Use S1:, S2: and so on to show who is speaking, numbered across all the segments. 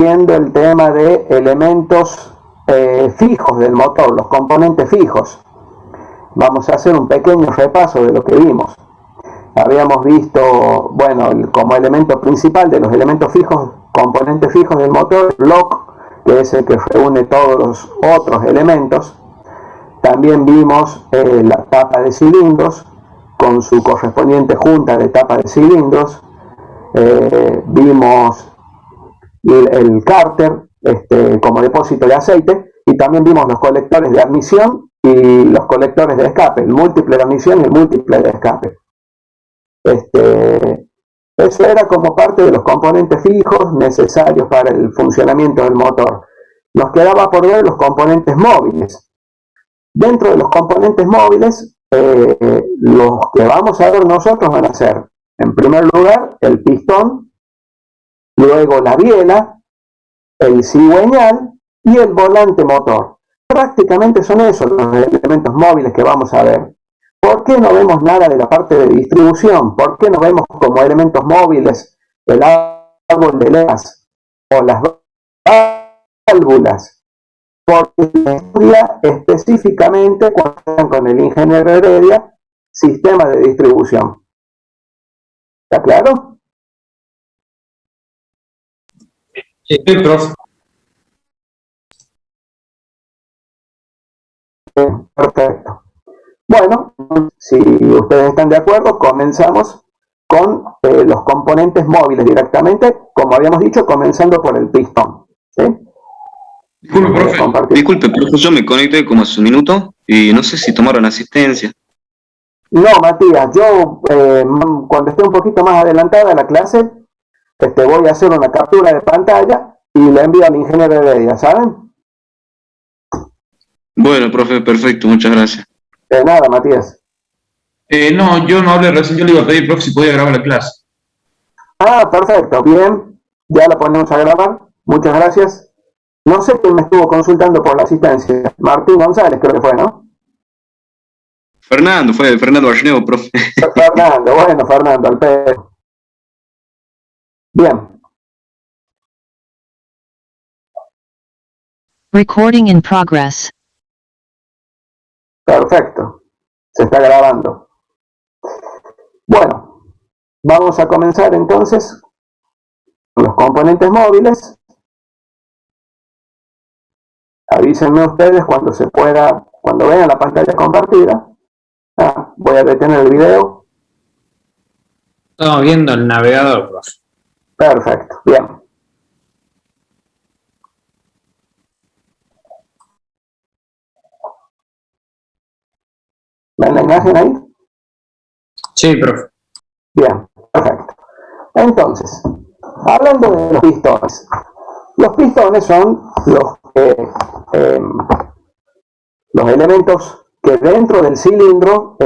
S1: viendo el tema de elementos fijos del motor, los componentes fijos. Vamos a hacer un pequeño repaso de lo que vimos. Habíamos visto, bueno, como elemento principal de los elementos fijos, componentes fijos del motor, el block, que es el que reúne todos los otros elementos. También vimos la tapa de cilindros con su correspondiente junta de tapa de cilindros. Vimos el cárter como depósito de aceite, y también vimos los colectores de admisión y los colectores de escape, el múltiple de admisión y el múltiple de escape. Eso era como parte de los componentes fijos necesarios para el funcionamiento del motor. Nos quedaba por ver los componentes móviles. Dentro de los componentes móviles, los que vamos a ver nosotros van a ser, en primer lugar, el pistón, luego la biela, el cigüeñal y el volante motor. Prácticamente son esos los elementos móviles que vamos a ver. ¿Por qué no vemos nada de la parte de distribución? ¿Por qué no vemos como elementos móviles el árbol de leas o las válvulas? Porque se estudia específicamente, cuando están con el ingeniero Heredia, sistema de distribución. ¿Está claro?
S2: Sí, profe.
S1: Perfecto. Bueno, si ustedes están de acuerdo, comenzamos con los componentes móviles directamente, como habíamos dicho, comenzando por el pistón. ¿Sí?
S3: Disculpe, profe, yo me conecté como hace un minuto y no sé si tomaron asistencia.
S1: No, Matías, yo cuando esté un poquito más adelantada la clase, voy a hacer una captura de pantalla y la envío al ingeniero Heredia, ¿saben?
S3: Bueno, profe, perfecto, muchas gracias.
S1: De nada, Matías.
S2: No, yo no hablé recién, yo le iba a pedir, profe, si podía grabar la clase.
S1: Ah, perfecto, bien, ya la ponemos a grabar, muchas gracias. No sé quién me estuvo consultando por la asistencia, Martín González creo que fue, ¿no?
S3: Fue Fernando Arneo, profe.
S1: Fernando, bueno, Fernando, al pedo. Bien.
S4: Recording in progress.
S1: Perfecto, se está grabando. Bueno, vamos a comenzar entonces con los componentes móviles. Avísenme ustedes cuando se pueda, cuando vean la pantalla compartida. Voy a detener el video.
S2: Estamos viendo el navegador, profe.
S1: Perfecto, bien. ¿Ven la imagen ahí?
S2: Sí, profe.
S1: Bien, perfecto. Entonces, hablando de los pistones son los elementos que dentro del cilindro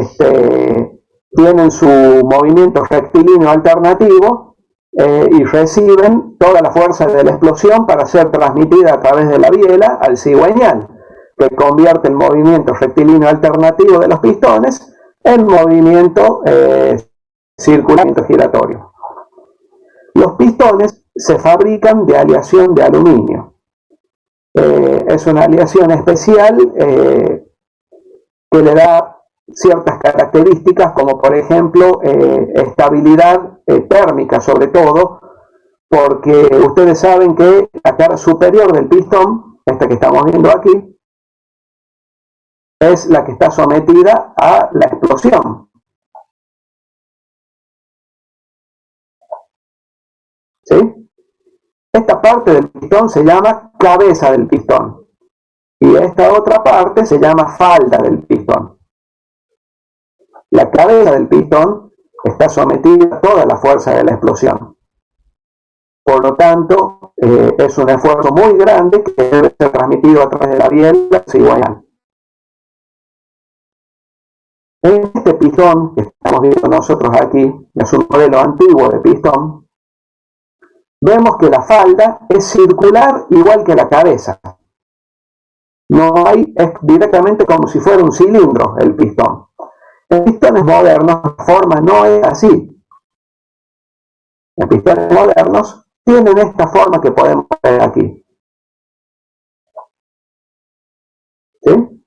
S1: tienen su movimiento rectilíneo alternativo y reciben toda la fuerza de la explosión para ser transmitida a través de la biela al cigüeñal, que convierte el movimiento rectilíneo alternativo de los pistones en movimiento circular giratorio. Los pistones se fabrican de aleación de aluminio. Es una aleación especial que le da ciertas características, como por ejemplo estabilidad térmica, sobre todo porque ustedes saben que la cara superior del pistón, esta que estamos viendo aquí, es la que está sometida a la explosión. ¿Sí? Esta parte del pistón se llama cabeza del pistón y esta otra parte se llama falda del pistón. La cabeza del pistón está sometida a toda la fuerza de la explosión. Por lo tanto, es un esfuerzo muy grande que debe ser transmitido a través de la biela cigüeñal. En este pistón que estamos viendo nosotros aquí, es un modelo antiguo de pistón, vemos que la falda es circular igual que la cabeza. Es directamente como si fuera un cilindro el pistón. En pistones modernos la forma no es así. En pistones modernos tienen esta forma que podemos ver aquí. ¿Sí?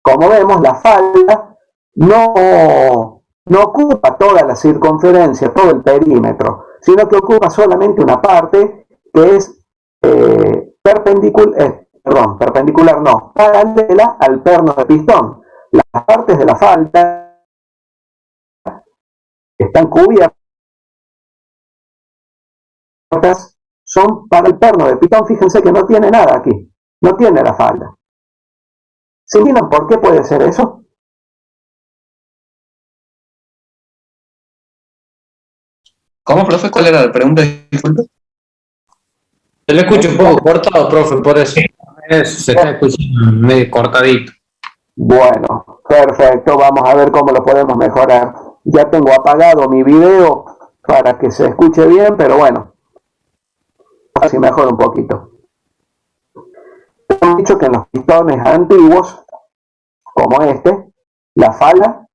S1: Como vemos, la falda no ocupa toda la circunferencia, todo el perímetro, sino que ocupa solamente una parte que es paralela al perno de pistón. Las partes de la falda que están cubiertas son para el perno de pistón. Fíjense que no tiene nada aquí, no tiene la falda. ¿Se imaginan por qué puede ser eso?
S2: ¿Cómo, profe? ¿Cuál era la pregunta? Disculpe.
S5: Se le escucha un poco cortado, profe, por eso. Se está escuchando medio cortadito.
S1: Bueno, perfecto, vamos a ver cómo lo podemos mejorar. Ya tengo apagado mi video para que se escuche bien, pero bueno, así mejora un poquito. Hemos dicho que en los pistones antiguos, como este, la falda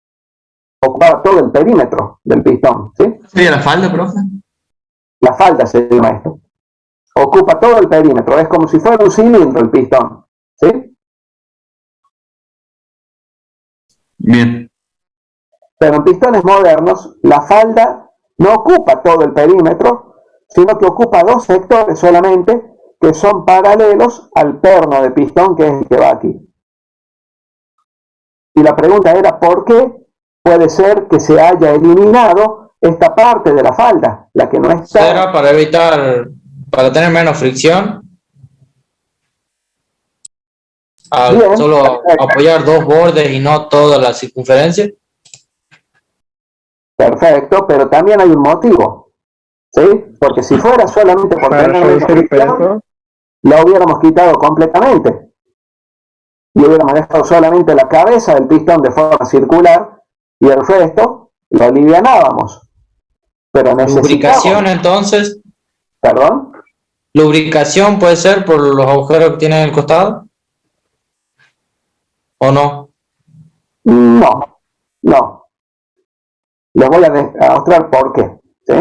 S1: ocupaba todo el perímetro del pistón, ¿sí?
S2: ¿Sería la falda, profe?
S1: La falda se llama esto. Ocupa todo el perímetro, es como si fuera un cilindro el pistón, ¿sí?
S2: Bien.
S1: Pero en pistones modernos, la falda no ocupa todo el perímetro, sino que ocupa dos sectores solamente, que son paralelos al perno de pistón, que es el que va aquí. Y la pregunta era, ¿por qué puede ser que se haya eliminado esta parte de la falda, la que no está?
S5: ¿Será para evitar, para tener menos fricción? Al
S1: Bien,
S5: solo
S1: perfecto.
S5: apoyar dos bordes y no toda la circunferencia.
S1: Perfecto, pero también hay un motivo, ¿sí? Porque si fuera solamente por tener menos fricción, la hubiéramos quitado completamente. Y hubiéramos dejado solamente la cabeza del pistón de forma circular y el resto lo alivianábamos. Pero necesitamos...
S5: Lubricación, entonces.
S1: ¿Perdón?
S5: ¿Lubricación puede ser por los agujeros que tiene en el costado? ¿O no?
S1: No, no. Les voy a mostrar por qué, ¿sí?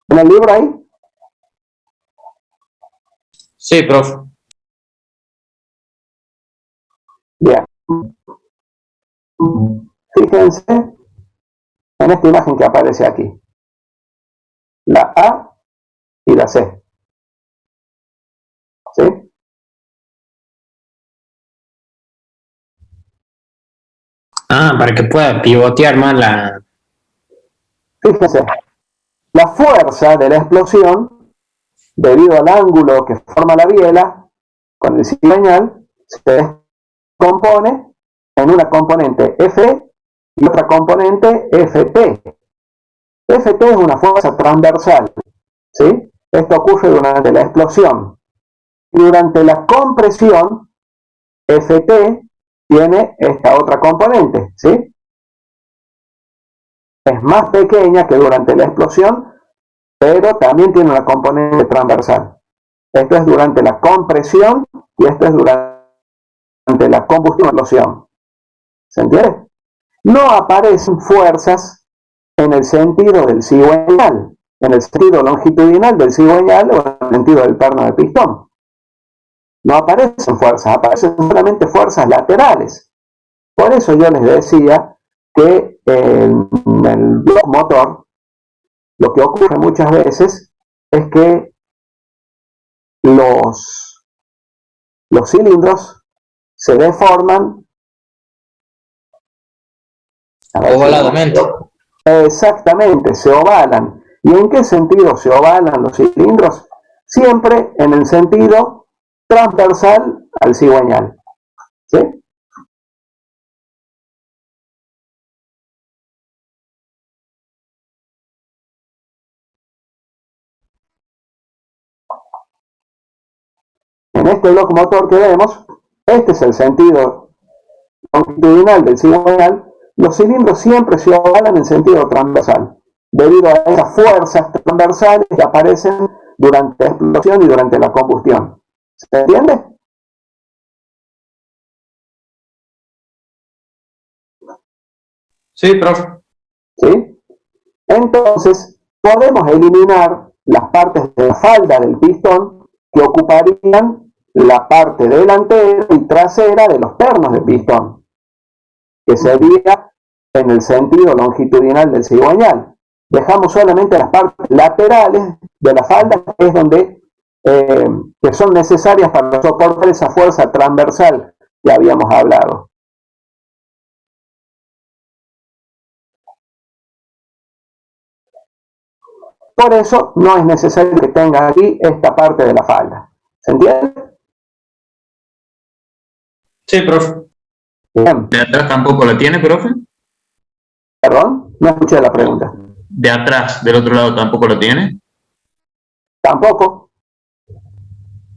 S1: ¿En el libro ahí?
S5: Sí, profe.
S1: Bien. Fíjense en esta imagen que aparece aquí. La A y la C. ¿Sí?
S5: Ah, para que pueda pivotear más la...
S1: Fíjense, la fuerza de la explosión, debido al ángulo que forma la biela con el cigüeñal, se descompone en una componente F y otra componente FT. FT es una fuerza transversal, ¿sí? Esto ocurre durante la explosión. Durante la compresión, FT tiene esta otra componente, ¿sí? Es más pequeña que durante la explosión, pero también tiene una componente transversal. Esto es durante la compresión y esto es durante la combustión o explosión. ¿Se entiende? No aparecen fuerzas en el sentido del cigüeñal, en el sentido longitudinal del cigüeñal o en el sentido del perno de pistón. No aparecen fuerzas, aparecen solamente fuerzas laterales. Por eso yo les decía que en el bloque motor lo que ocurre muchas veces es que los cilindros se deforman
S5: ovaladamente.
S1: Exactamente, se ovalan. ¿Y en qué sentido se ovalan los cilindros? Siempre en el sentido transversal al cigüeñal. ¿Sí? En este bloque motor que vemos, este es el sentido longitudinal del cigüeñal. Los cilindros siempre se ovalan en sentido transversal, debido a esas fuerzas transversales que aparecen durante la explosión y durante la combustión. ¿Se entiende?
S5: Sí, profe.
S1: ¿Sí? Entonces, podemos eliminar las partes de la falda del pistón que ocuparían la parte delantera y trasera de los pernos de pistón, que sería en el sentido longitudinal del cigüeñal. Dejamos solamente las partes laterales de la falda, que es donde que son necesarias para soportar esa fuerza transversal que habíamos hablado. Por eso no es necesario que tenga aquí esta parte de la falda. ¿Se entiende?
S5: Sí, profe.
S1: Bien.
S2: ¿De atrás tampoco la tiene, profe?
S1: ¿Perdón? No escuché la pregunta.
S2: ¿De atrás, del otro lado, tampoco la tiene?
S1: Tampoco.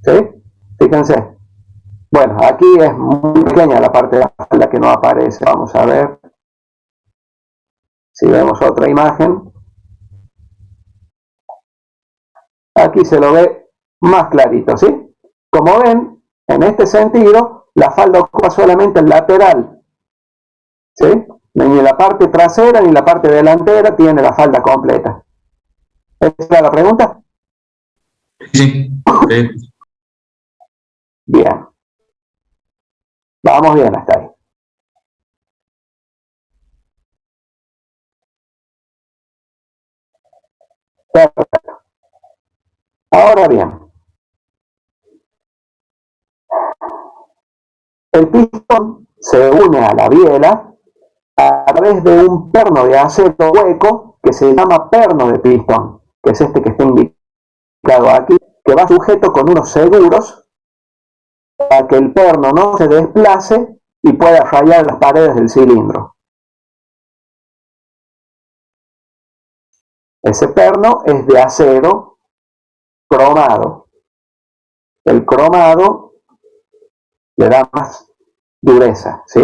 S1: ¿Sí? Fíjense. Bueno, aquí es muy pequeña la parte de la falda que no aparece. Vamos a ver si vemos otra imagen. Aquí se lo ve más clarito, ¿sí? Como ven, en este sentido, la falda ocupa solamente el lateral, ¿sí? Ni la parte trasera ni la parte delantera tiene la falda completa. ¿Esa es la pregunta?
S2: Sí.
S1: Bien. Vamos bien hasta ahí. Perfecto. Ahora bien, el pistón se une a la biela a través de un perno de acero hueco que se llama perno de pistón, que es este que está indicado aquí, que va sujeto con unos seguros para que el perno no se desplace y pueda rayar las paredes del cilindro. Ese perno es de acero cromado. El cromado le da más dureza, ¿sí?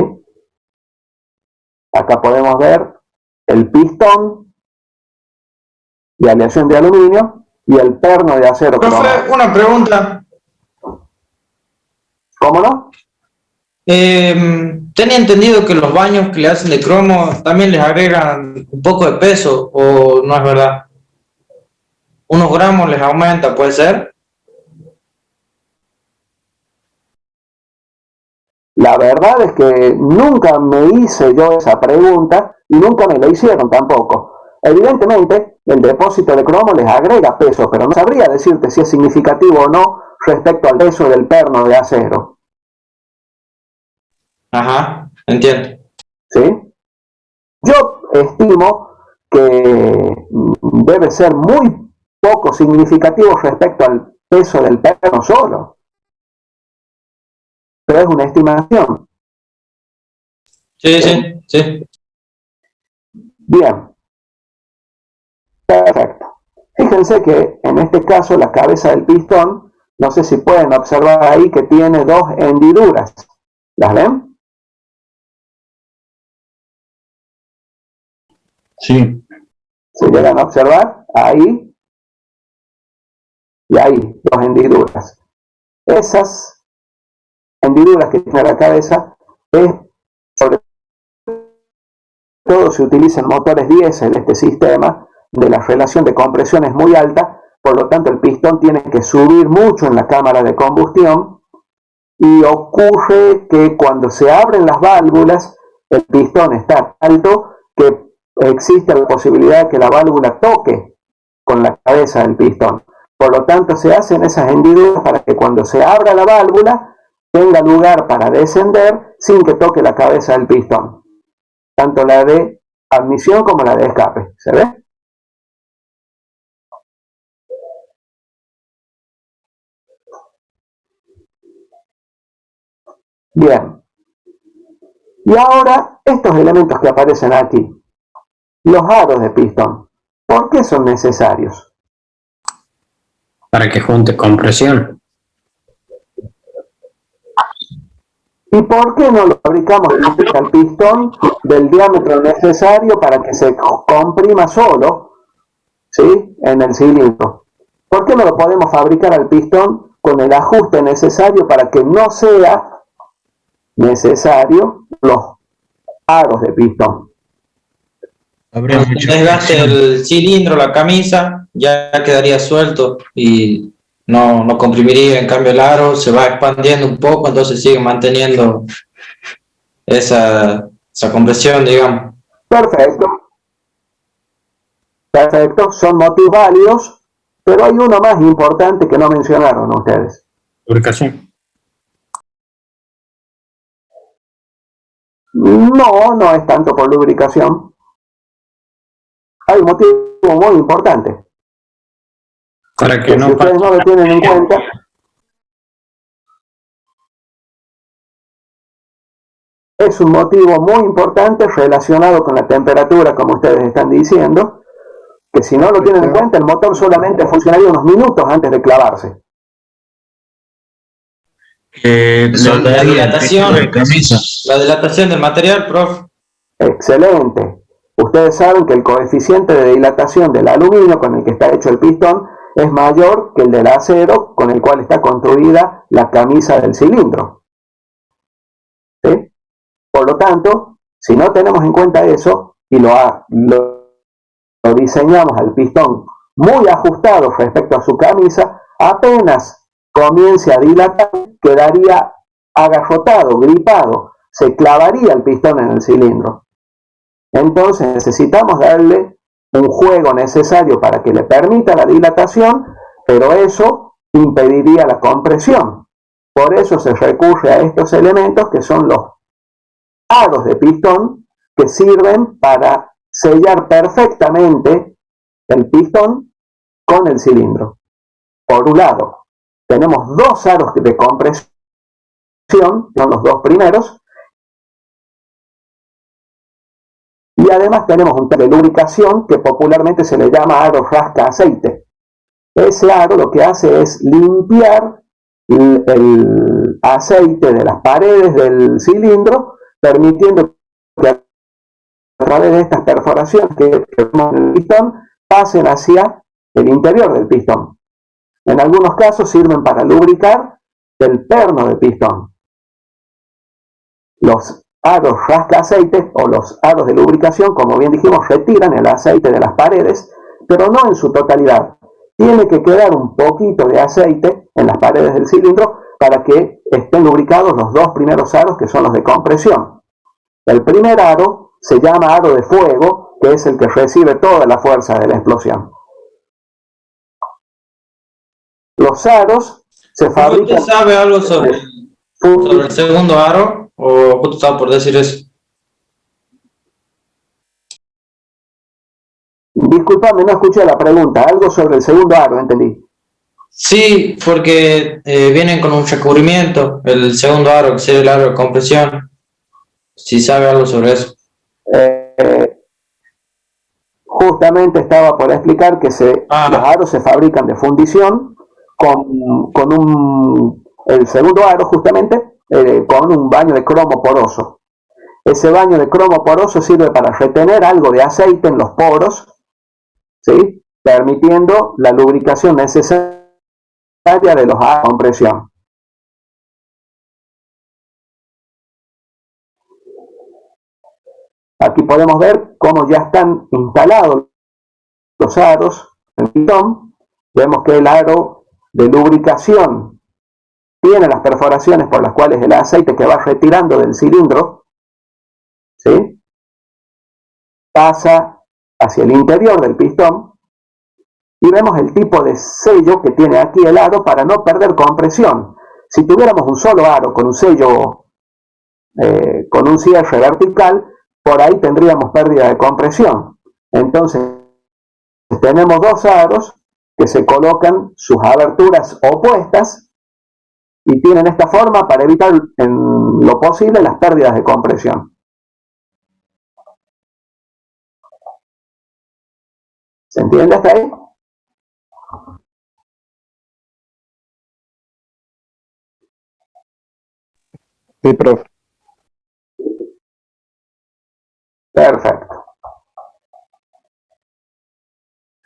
S1: Acá podemos ver el pistón de aleación de aluminio y el perno de acero cromado.
S5: Profe, una pregunta.
S1: ¿Cómo no?
S5: Tenía entendido que los baños que le hacen de cromo también les agregan un poco de peso, ¿o no es verdad? Unos gramos les aumenta, ¿puede ser?
S1: La verdad es que nunca me hice yo esa pregunta y nunca me la hicieron tampoco. Evidentemente, el depósito de cromo les agrega peso, pero no sabría decirte si es significativo o no respecto al peso del perno de acero.
S5: Ajá, entiendo.
S1: ¿Sí? Yo estimo que debe ser muy poco significativo respecto al peso del perno solo. Pero es una estimación.
S5: Sí.
S1: Bien. Perfecto. Fíjense que en este caso la cabeza del pistón, no sé si pueden observar ahí que tiene dos hendiduras. ¿Las ven?
S2: Sí.
S1: ¿Se llegan a observar? Ahí y ahí, dos hendiduras. Esas hendiduras que tiene la cabeza es, sobre todo se utilizan motores diésel, este sistema de la relación de compresión es muy alta, por lo tanto el pistón tiene que subir mucho en la cámara de combustión y ocurre que cuando se abren las válvulas el pistón está tan alto que existe la posibilidad de que la válvula toque con la cabeza del pistón. Por lo tanto se hacen esas hendiduras para que cuando se abra la válvula tenga lugar para descender sin que toque la cabeza del pistón. Tanto la de admisión como la de escape. ¿Se ve? Bien. Y ahora, estos elementos que aparecen aquí, los aros de pistón, ¿por qué son necesarios?
S5: Para que junte compresión.
S1: ¿Y por qué no lo fabricamos al pistón del diámetro necesario para que se comprima solo, ¿sí?, en el cilindro? ¿Por qué no lo podemos fabricar al pistón con el ajuste necesario para que no sea necesario los aros de pistón?
S2: Habría
S5: Cuando
S2: mucha
S5: desgaste
S2: fricción.
S5: el cilindro, la camisa, ya quedaría suelto y no comprimiría. En cambio, el aro se va expandiendo un poco, entonces sigue manteniendo esa compresión, digamos.
S1: Perfecto, perfecto, son motivos válidos, pero hay uno más importante que no mencionaron ustedes.
S2: Lubricación.
S1: No es tanto por lubricación. Hay un motivo muy importante,
S2: Para que
S1: que si
S2: no
S1: ustedes
S2: pase.
S1: no lo tienen en cuenta, es un motivo muy importante relacionado con la temperatura, como ustedes están diciendo, que si no lo tienen en cuenta, el motor solamente funcionaría unos minutos antes de clavarse.
S5: La dilatación,
S2: de camisa.
S5: la dilatación del material, prof.
S1: Excelente. Ustedes saben que el coeficiente de dilatación del aluminio con el que está hecho el pistón es mayor que el del acero con el cual está construida la camisa del cilindro. ¿Sí? Por lo tanto, si no tenemos en cuenta eso y lo diseñamos al pistón muy ajustado respecto a su camisa, apenas comience a dilatar, quedaría agarrotado, gripado, se clavaría el pistón en el cilindro. Entonces necesitamos darle un juego necesario para que le permita la dilatación, pero eso impediría la compresión. Por eso se recurre a estos elementos que son los aros de pistón, que sirven para sellar perfectamente el pistón con el cilindro. Por un lado, tenemos dos aros de compresión, son los dos primeros, y además tenemos un de lubricación que popularmente se le llama aro rasca aceite. Ese aro lo que hace es limpiar el aceite de las paredes del cilindro, permitiendo que a través de estas perforaciones que vemos en el pistón pasen hacia el interior del pistón. En algunos casos sirven para lubricar el perno del pistón. Los aros rasca aceite o los aros de lubricación, como bien dijimos, retiran el aceite de las paredes, pero no en su totalidad. Tiene que quedar un poquito de aceite en las paredes del cilindro para que estén lubricados los dos primeros aros, que son los de compresión. El primer aro se llama aro de fuego, que es el que recibe toda la fuerza de la explosión. Los aros se fabrican...
S5: ¿Usted sabe algo sobre el segundo aro? ¿O justo estaba por decir eso?
S1: Disculpame, no escuché la pregunta. Algo sobre el segundo aro, entendí.
S5: Sí, porque vienen con un recubrimiento, el segundo aro, que sería el aro de compresión. Si sabe algo sobre eso.
S1: Justamente estaba por explicar que los aros se fabrican de fundición el segundo aro justamente con un baño de cromo poroso. Ese baño de cromo poroso sirve para retener algo de aceite en los poros, ¿sí? Permitiendo la lubricación necesaria de los aros de compresión. Aquí podemos ver cómo ya están instalados los aros en el pistón. Vemos que el aro de lubricación tiene las perforaciones por las cuales el aceite que va retirando del cilindro, ¿sí?, pasa hacia el interior del pistón, y vemos el tipo de sello que tiene aquí el aro para no perder compresión. Si tuviéramos un solo aro con un sello, con un cierre vertical, por ahí tendríamos pérdida de compresión. Entonces tenemos dos aros que se colocan sus aberturas opuestas y tienen esta forma para evitar en lo posible las pérdidas de compresión. ¿Se entiende hasta ahí?
S6: Sí, profe.
S1: Perfecto.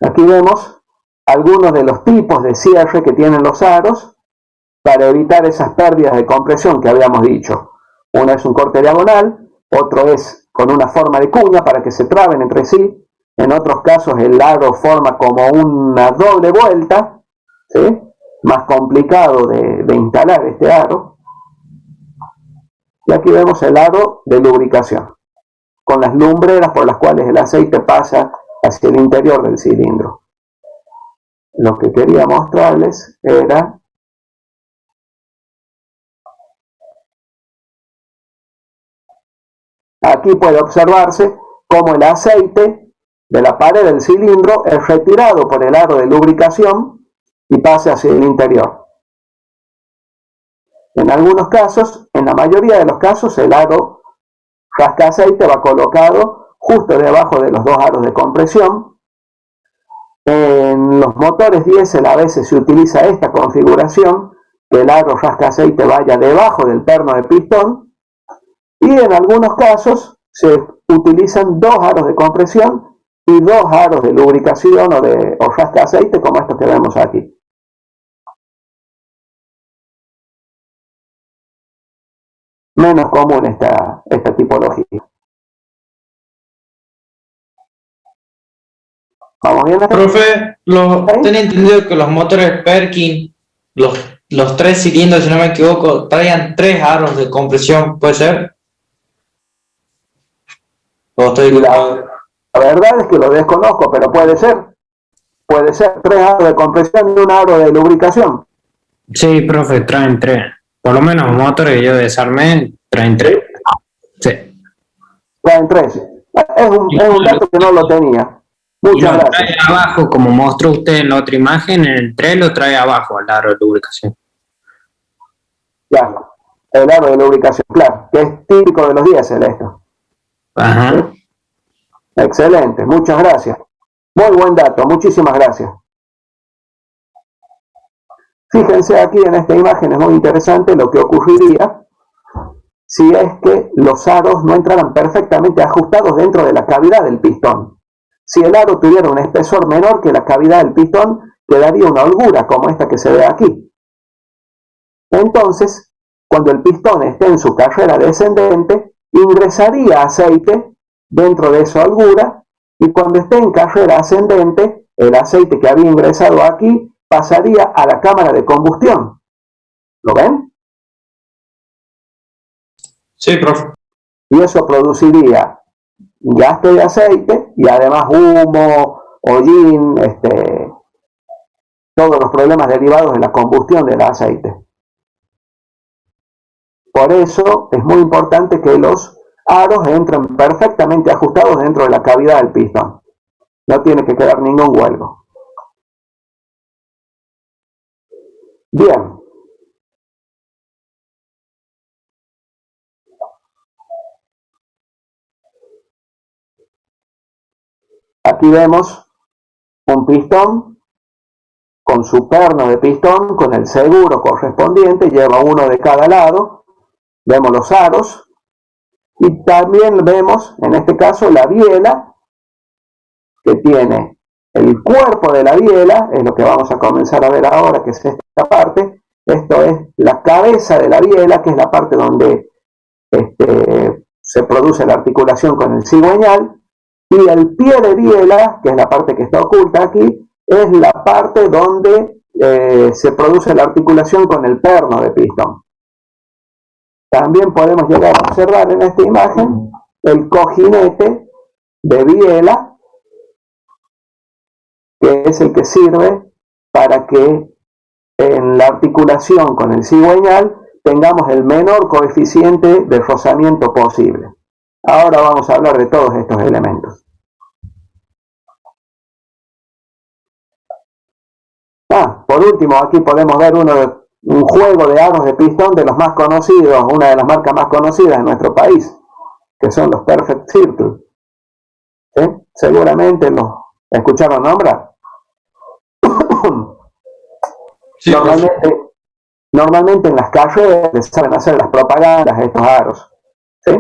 S1: Aquí vemos algunos de los tipos de cierre que tienen los aros para evitar esas pérdidas de compresión que habíamos dicho. Uno es un corte diagonal, otro es con una forma de cuña para que se traben entre sí, En otros casos el aro forma como una doble vuelta, ¿sí? Más complicado de instalar este aro. Y aquí vemos el aro de lubricación, con las lumbreras por las cuales el aceite pasa hacia el interior del cilindro. Lo que quería mostrarles era aquí puede observarse cómo el aceite de la pared del cilindro es retirado por el aro de lubricación y pasa hacia el interior. En algunos casos, en la mayoría de los casos, el aro rasca aceite va colocado justo debajo de los dos aros de compresión. En los motores diésel a veces se utiliza esta configuración, que el aro rasca aceite vaya debajo del perno de pistón, y en algunos casos se utilizan dos aros de compresión y dos aros de lubricación o rasca aceite como estos que vemos aquí. Menos común esta tipología. ¿Vamos bien?
S5: Profe, tenía entendido que los motores Perkin, los 3 cilindros, si no me equivoco, traían 3 aros de compresión, ¿puede ser? ¿O estoy equivocado?
S1: La verdad es que lo desconozco, pero puede ser. Puede ser 3 aros de compresión y un aro de lubricación.
S7: Sí, profe, traen 3. Por lo menos los motores que yo desarmé traen 3. Sí.
S1: Traen 3. Es un dato que no lo tenía.
S7: Y
S1: Muchas
S7: lo
S1: gracias.
S7: trae abajo, como mostró usted en la otra imagen, en el 3 lo trae abajo al aro de lubricación.
S1: Ya. El aro de lubricación, claro, que es típico de los diésel esto.
S7: Ajá.
S1: ¿Sí? Excelente, muchas gracias. Muy buen dato, muchísimas gracias. Fíjense aquí en esta imagen, es muy interesante lo que ocurriría si es que los aros no entraran perfectamente ajustados dentro de la cavidad del pistón. Si el aro tuviera un espesor menor que la cavidad del pistón, quedaría una holgura como esta que se ve aquí. Entonces, cuando el pistón esté en su carrera descendente, ingresaría aceite dentro de esa holgura, y cuando esté en carrera ascendente, el aceite que había ingresado aquí pasaría a la cámara de combustión. ¿Lo ven?
S5: Sí, profe.
S1: Y eso produciría gasto de aceite y además humo, hollín, todos los problemas derivados de la combustión del aceite. Por eso es muy importante que los aros entren perfectamente ajustados dentro de la cavidad del pistón. No tiene que quedar ningún huelgo. Bien. Aquí vemos un pistón con su perno de pistón, con el seguro correspondiente, lleva uno de cada lado. Vemos los aros y también vemos, en este caso, la biela, que tiene el cuerpo de la biela, es lo que vamos a comenzar a ver ahora, que es esta parte. Esto es la cabeza de la biela, que es la parte donde se produce la articulación con el cigüeñal, y el pie de biela, que es la parte que está oculta aquí, es la parte donde se produce la articulación con el perno de pistón. También podemos llegar a observar en esta imagen el cojinete de biela, que es el que sirve para que en la articulación con el cigüeñal tengamos el menor coeficiente de rozamiento posible. Ahora vamos a hablar de todos estos elementos. Por último, aquí podemos ver un juego de aros de pistón de los más conocidos, una de las marcas más conocidas de nuestro país, que son los Perfect Circle. ¿Sí? Seguramente los escucharon nombrar.
S5: Sí,
S1: Normalmente en las carreras les saben hacer las propagandas a estos aros. ¿Sí?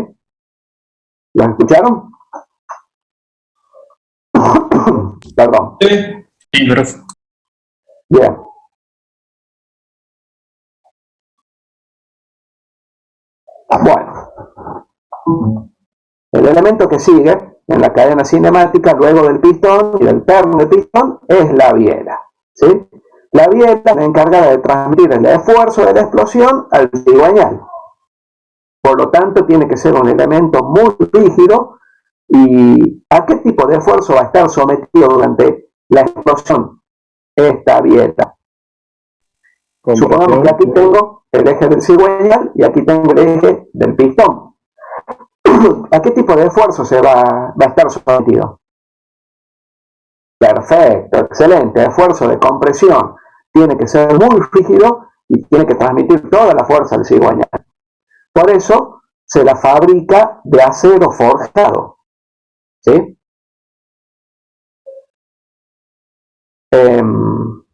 S1: ¿Los escucharon? Perdón.
S7: Sí, profe.
S1: Bien. Bueno. El elemento que sigue en la cadena cinemática, luego del pistón y del perno de pistón, es la biela, ¿sí? La biela es la encargada de transmitir el esfuerzo de la explosión al cigüeñal. Por lo tanto, tiene que ser un elemento muy rígido. ¿Y a qué tipo de esfuerzo va a estar sometido durante la explosión esta biela? Supongamos que aquí tengo el eje del cigüeñal y aquí tengo el eje del pistón. ¿A qué tipo de esfuerzo se va a estar sometido? Perfecto, excelente. Esfuerzo de compresión. Tiene que ser muy rígido y tiene que transmitir toda la fuerza al cigüeñal. Por eso se la fabrica de acero forjado, ¿sí?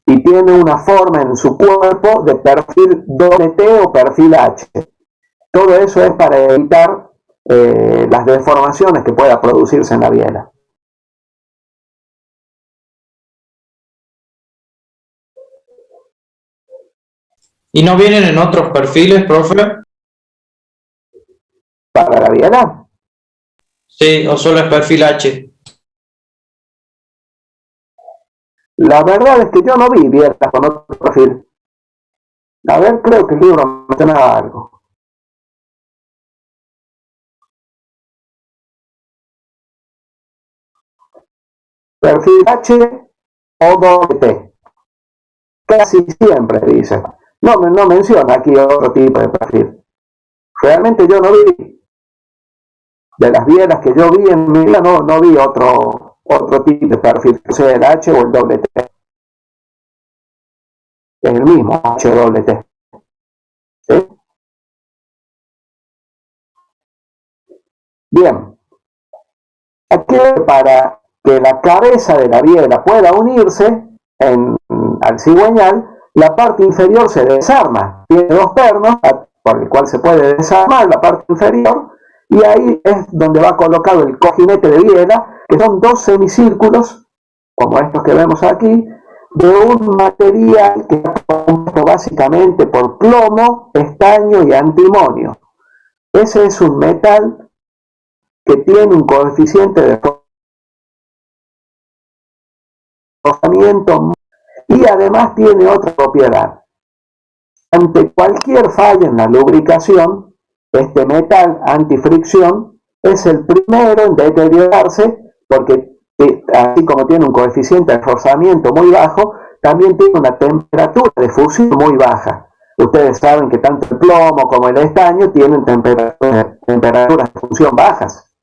S1: Y tiene una forma en su cuerpo de perfil T o perfil H. Todo eso es para evitar las deformaciones que pueda producirse en la biela.
S5: ¿Y no vienen en otros perfiles, profe?
S1: ¿Para la biela?
S5: Sí, o solo es perfil H.
S1: La verdad es que yo no vi bielas con otro perfil. A ver, creo que el libro mencionaba algo. Perfil H o doble T. Casi siempre dice. No menciona aquí otro tipo de perfil. Realmente yo no vi. De las bielas que yo vi en mi vida, no vi otro tipo de perfil, que sea el H o el doble T. Es el mismo H o doble T. ¿Sí? Bien. Aquí para que la cabeza de la biela pueda unirse al cigüeñal, la parte inferior se desarma. Tiene dos pernos por el cual se puede desarmar la parte inferior, y ahí es donde va colocado el cojinete de biela, que son dos semicírculos, como estos que vemos aquí, de un material que está compuesto básicamente por plomo, estaño y antimonio. Ese es un metal que tiene un coeficiente de rozamiento y además tiene otra propiedad. Ante cualquier falla en la lubricación, este metal antifricción es el primero en deteriorarse porque así como tiene un coeficiente de rozamiento muy bajo, también tiene una temperatura de fusión muy baja. Ustedes saben que tanto el plomo como el estaño tienen temperaturas de fusión bajas.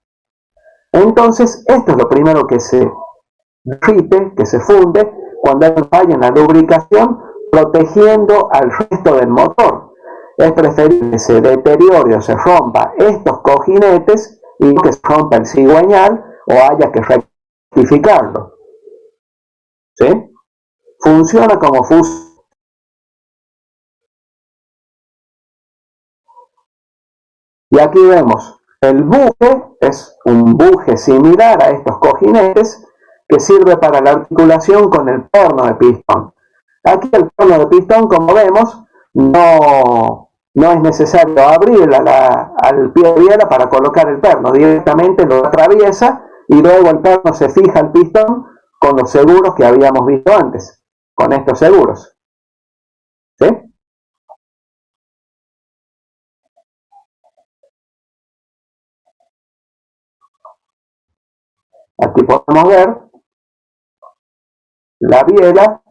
S1: Entonces, esto es lo primero que se derrite, que se funde cuando hay falla en la lubricación, protegiendo al resto del motor. Es preferible que se deteriore o se rompa estos cojinetes y que se rompa el cigüeñal o haya que rectificarlo. ¿Sí? Funciona como fusión. Y aquí vemos, el buje es un buje similar a estos cojinetes que sirve para la articulación con el perno de pistón. Aquí el perno de pistón, como vemos, no es necesario abrir al pie de biela para colocar el perno, directamente lo atraviesa y luego el perno se fija al pistón con los seguros que habíamos visto antes, con estos seguros. ¿Sí? Aquí podemos ver la biela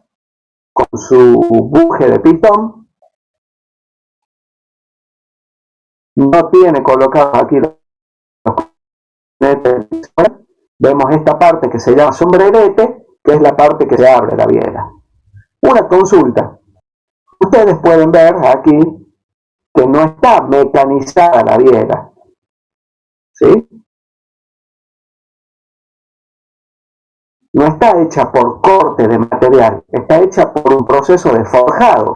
S1: con su buje de pistón. No tiene colocado aquí los cojinetes. Vemos esta parte que se llama sombrerete, que es la parte que se abre la biela. Una consulta. Ustedes pueden ver aquí que no está mecanizada la biela. ¿Sí? No está hecha por corte de material, está hecha por un proceso de forjado.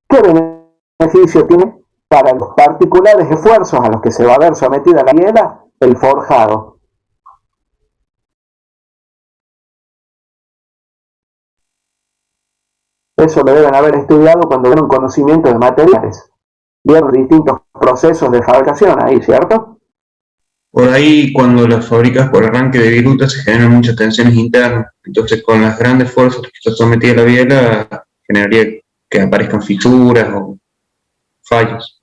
S1: ¿Qué beneficio tiene para los particulares esfuerzos a los que se va a ver sometida la biela? El forjado. Eso lo deben haber estudiado cuando vieron conocimiento de materiales. Vieron distintos procesos de fabricación ahí, ¿cierto?
S2: Por ahí, cuando las fabricas por arranque de viruta, se generan muchas tensiones internas. Entonces, con las grandes fuerzas que está sometida la biela, generaría que aparezcan fisuras o fallos.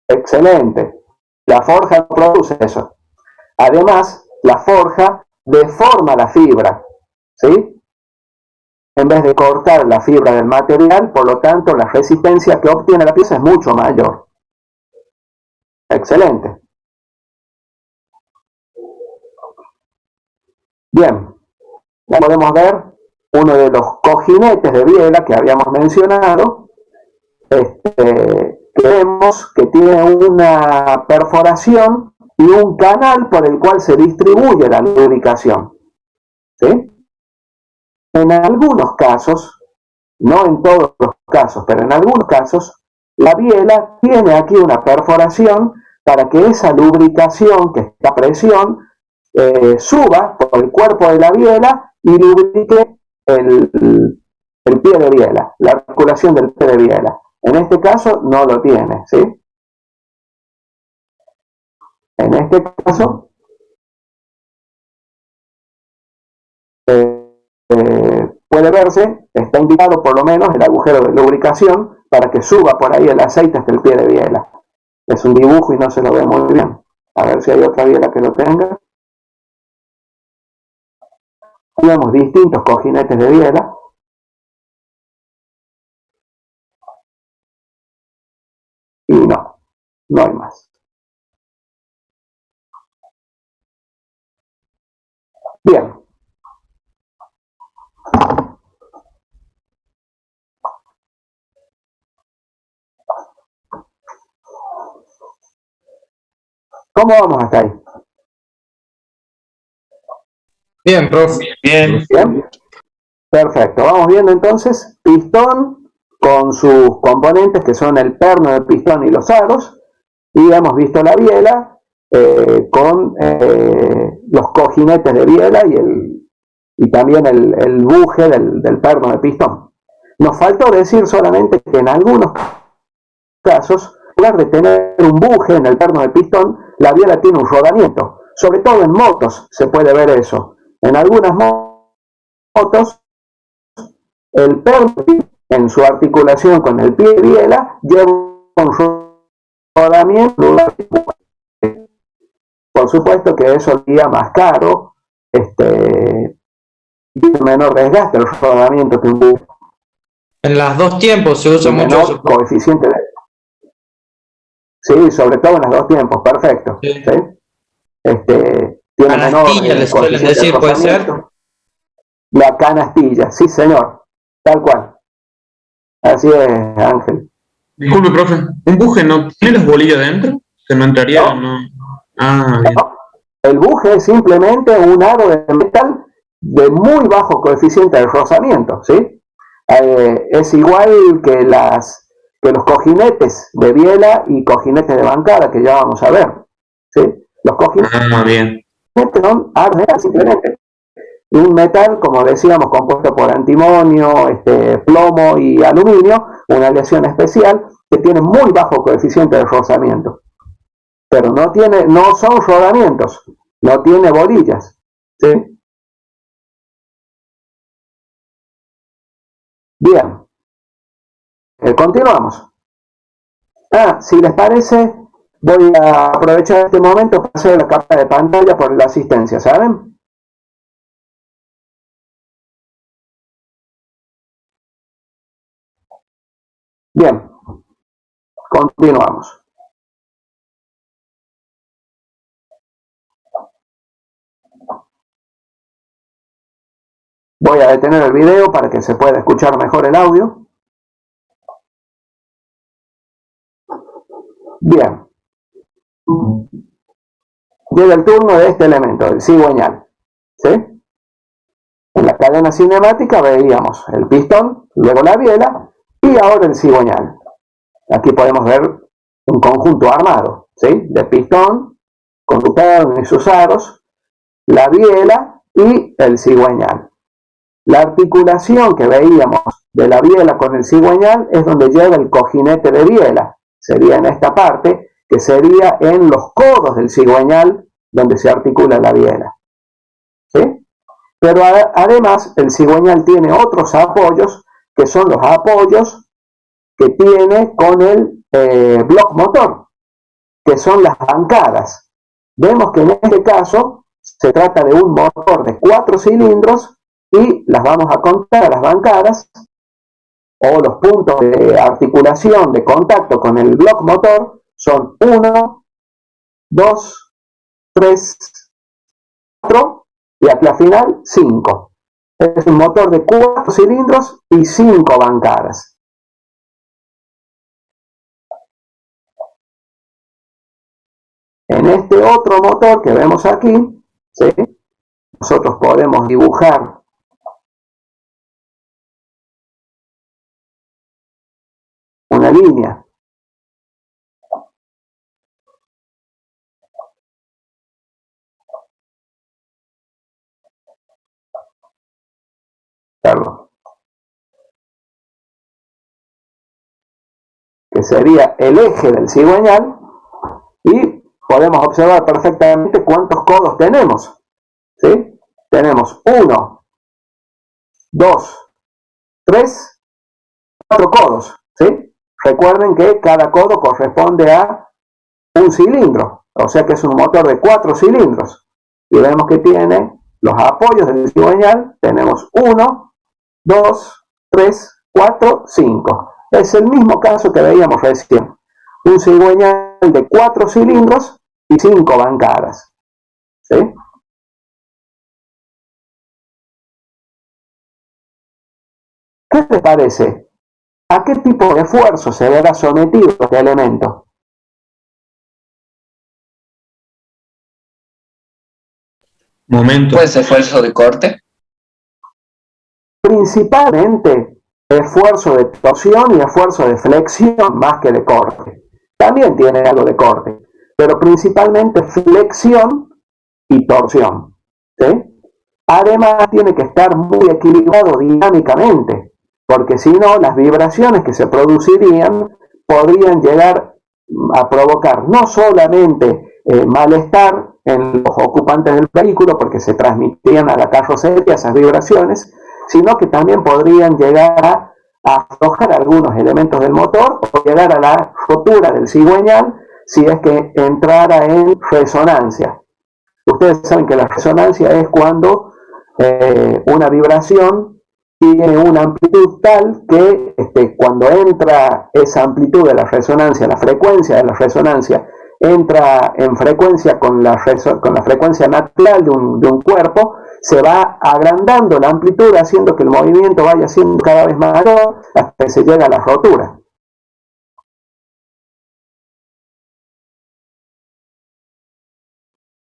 S1: Excelente. La forja no produce eso. Además, la forja deforma la fibra, ¿sí? En vez de cortar la fibra del material, por lo tanto, la resistencia que obtiene la pieza es mucho mayor. Excelente. Bien, ya podemos ver uno de los cojinetes de biela que habíamos mencionado. Vemos que tiene una perforación y un canal por el cual se distribuye la lubricación, ¿sí? En algunos casos, no en todos los casos, pero en algunos casos, la biela tiene aquí una perforación para que esa lubricación, que está a presión, suba por el cuerpo de la biela y lubrique el pie de biela, la articulación del pie de biela. En este caso no lo tiene, ¿sí? En este caso, puede verse, está indicado por lo menos el agujero de lubricación para que suba por ahí el aceite hasta el pie de biela. Es un dibujo y no se lo ve muy bien. A ver si hay otra biela que lo tenga. Tenemos distintos cojinetes de biela. Y no hay más. Bien. ¿Cómo vamos hasta ahí?
S5: Bien, profe.
S2: Bien.
S1: Bien. Perfecto. Vamos viendo entonces pistón con sus componentes que son el perno del pistón y los aros. Y hemos visto la biela con los cojinetes de biela y también el buje del perno de pistón. Nos faltó decir solamente que en algunos casos, en lugar de tener un buje en el perno de pistón, la biela tiene un rodamiento. Sobre todo en motos se puede ver eso. En algunas motos, el perno en su articulación con el pie de biela lleva un rodamiento. Por supuesto que eso sería más caro, y menor desgaste el rodamiento que un buje.
S5: En las dos tiempos se usa mucho eso.
S1: Coeficiente de... Sí, sobre todo en los dos tiempos, perfecto.
S5: Sí.
S1: ¿Sí? Tiene menor
S5: Canastilla le suelen
S1: coeficiente
S5: decir,
S1: de
S5: puede ser.
S1: rozamiento. La canastilla, sí señor, tal cual. Así es, Ángel.
S2: Disculpe, profe. ¿Un buje no tiene las bolillas dentro? ¿Se no entraría?
S1: No.
S2: Ah, bien.
S1: No, el buje es simplemente un aro de metal de muy bajo coeficiente de rozamiento, ¿sí? Es igual que los cojinetes de biela y cojinetes de bancada que ya vamos a ver, ¿sí? Los cojinetes
S2: Bien.
S1: son aros de metal simplemente. Un metal, como decíamos, compuesto por antimonio, plomo y aluminio, una aleación especial que tiene muy bajo coeficiente de rozamiento. Pero no son rodamientos, no tiene bolillas, ¿sí? Bien, continuamos. Si les parece, voy a aprovechar este momento para hacer la captura de pantalla por la asistencia, ¿saben? Bien, continuamos. Voy a detener el video para que se pueda escuchar mejor el audio. Bien. Llega el turno de este elemento, el cigüeñal, ¿sí? En la cadena cinemática veíamos el pistón, luego la biela y ahora el cigüeñal. Aquí podemos ver un conjunto armado, ¿sí? De pistón, con su perno y sus aros, la biela y el cigüeñal. La articulación que veíamos de la biela con el cigüeñal es donde lleva el cojinete de biela. Sería en esta parte, que que sería en los codos del cigüeñal donde se articula la biela. ¿Sí? Pero además el cigüeñal tiene otros apoyos, que son los apoyos que tiene con el bloc motor, que son las bancadas. Vemos que en este caso se trata de un motor de 4 cilindros y las vamos a contar, las bancadas o los puntos de articulación, de contacto con el bloc motor son 1, 2, 3, 4 y aquí al final 5. Es un motor de 4 cilindros y 5 bancadas. En este otro motor que vemos aquí, ¿sí?, nosotros podemos dibujar una línea. Que sería el eje del cigüeñal, y podemos observar perfectamente cuántos codos tenemos. ¿Sí? Tenemos 1, 2, 3, 4 codos. ¿Sí? Recuerden que cada codo corresponde a un cilindro, o sea que es un motor de 4 cilindros. Y vemos que tiene los apoyos del cigüeñal, tenemos 1, 2, 3, 4, 5. Es el mismo caso que veíamos recién. Un cigüeñal de 4 cilindros y 5 bancadas. ¿Sí? ¿Qué les parece? ¿A qué tipo de esfuerzo se verá sometido este elemento?
S2: Momento.
S5: ¿Puede ser esfuerzo de corte?
S1: Principalmente esfuerzo de torsión y esfuerzo de flexión más que de corte. También tiene algo de corte, pero principalmente flexión y torsión. ¿Sí? Además tiene que estar muy equilibrado dinámicamente, porque si no, las vibraciones que se producirían podrían llegar a provocar no solamente malestar en los ocupantes del vehículo, porque se transmitirían a la carrocería esas vibraciones, sino que también podrían llegar a aflojar algunos elementos del motor o llegar a la rotura del cigüeñal si es que entrara en resonancia. Ustedes saben que la resonancia es cuando una vibración tiene una amplitud tal que cuando entra esa amplitud de la resonancia, la frecuencia de la resonancia, entra en frecuencia con la frecuencia natural de un cuerpo, se va agrandando la amplitud haciendo que el movimiento vaya siendo cada vez mayor hasta que se llega a la rotura.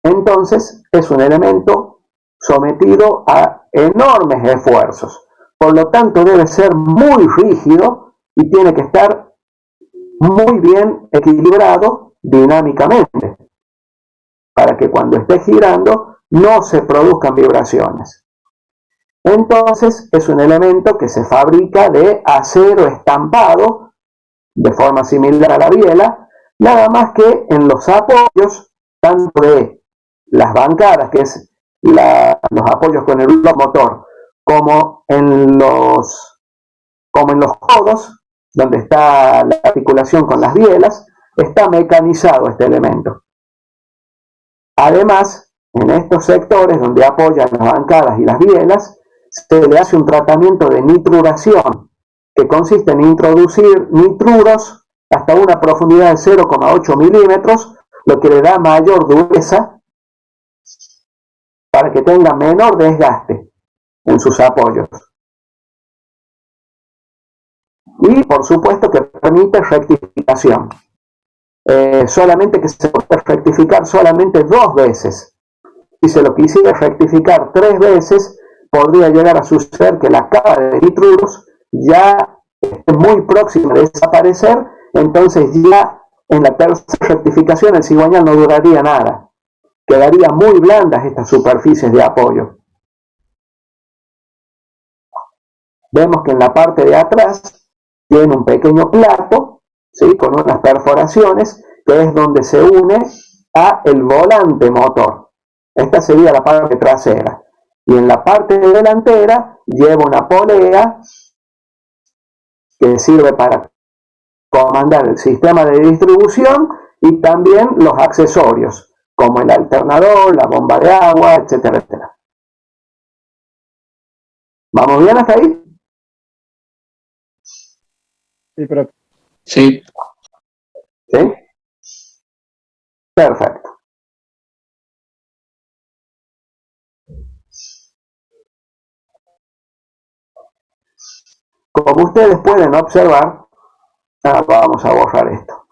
S1: Entonces es un elemento sometido a enormes esfuerzos. Por lo tanto debe ser muy rígido y tiene que estar muy bien equilibrado dinámicamente para que cuando esté girando no se produzcan vibraciones. Entonces es un elemento que se fabrica de acero estampado de forma similar a la biela, nada más que en los apoyos, tanto de las bancadas, que es los apoyos con el bloc motor, como en los codos, donde está la articulación con las bielas, está mecanizado este elemento. Además, en estos sectores donde apoyan las bancadas y las bielas, se le hace un tratamiento de nitruración, que consiste en introducir nitruros hasta una profundidad de 0,8 milímetros, lo que le da mayor dureza para que tenga menor desgaste en sus apoyos. Y por supuesto que permite rectificación. Solamente que se puede rectificar solamente 2 veces. Si se lo quisiera rectificar 3 veces, podría llegar a suceder que la capa de nitruros ya esté muy próxima de desaparecer, entonces ya en la tercera rectificación el cigüeñal no duraría nada. Quedarían muy blandas estas superficies de apoyo. Vemos que en la parte de atrás tiene un pequeño plato, ¿sí?, con unas perforaciones que es donde se une a el volante motor. Esta sería la parte trasera. Y en la parte delantera lleva una polea que sirve para comandar el sistema de distribución y también los accesorios, como el alternador, la bomba de agua, etcétera, etcétera. ¿Vamos bien hasta ahí?
S6: Sí, profe.
S3: Sí.
S1: ¿Sí? Perfecto. Como ustedes pueden observar, vamos a borrar esto.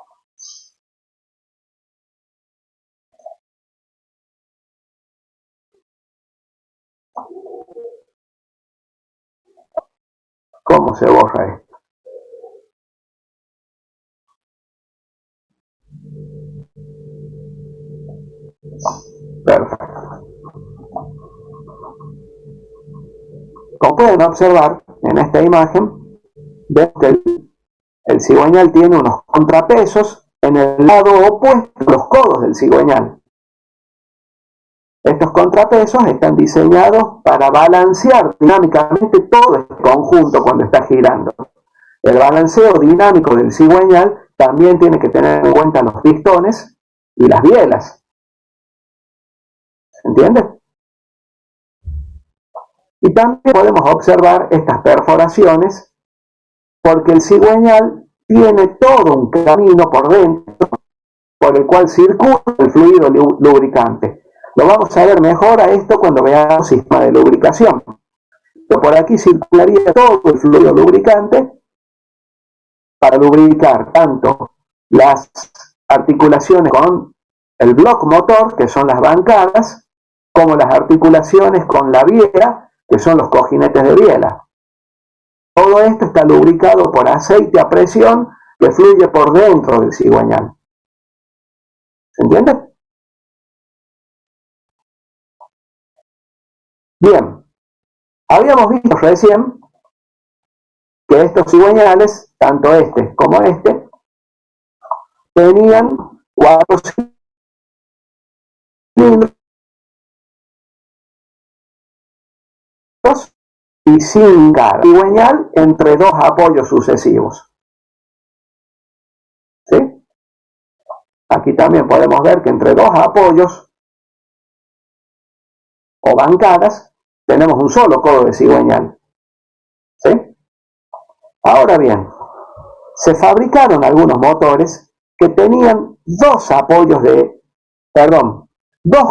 S1: ¿Cómo se borra esto? Perfecto. Como pueden observar en esta imagen, ven que el cigüeñal tiene unos contrapesos en el lado opuesto a los codos del cigüeñal. Estos contrapesos están diseñados para balancear dinámicamente todo este conjunto cuando está girando. El balanceo dinámico del cigüeñal también tiene que tener en cuenta los pistones y las bielas. ¿Se entiende? Y también podemos observar estas perforaciones porque el cigüeñal tiene todo un camino por dentro por el cual circula el fluido lubricante. Lo vamos a ver mejor a esto cuando veamos el sistema de lubricación. Pero por aquí circularía todo el fluido lubricante para lubricar tanto las articulaciones con el bloque motor, que son las bancadas, como las articulaciones con la biela, que son los cojinetes de biela. Todo esto está lubricado por aceite a presión que fluye por dentro del cigüeñal. ¿Se entiende? Bien, habíamos visto recién que estos cigüeñales, tanto este como este, tenían 4 cilindros y sin cada cigüeñal entre 2 apoyos sucesivos. ¿Sí? Aquí también podemos ver que entre 2 apoyos o bancadas tenemos un solo codo de cigüeñal. ¿Sí? Ahora bien, se fabricaron algunos motores que tenían 2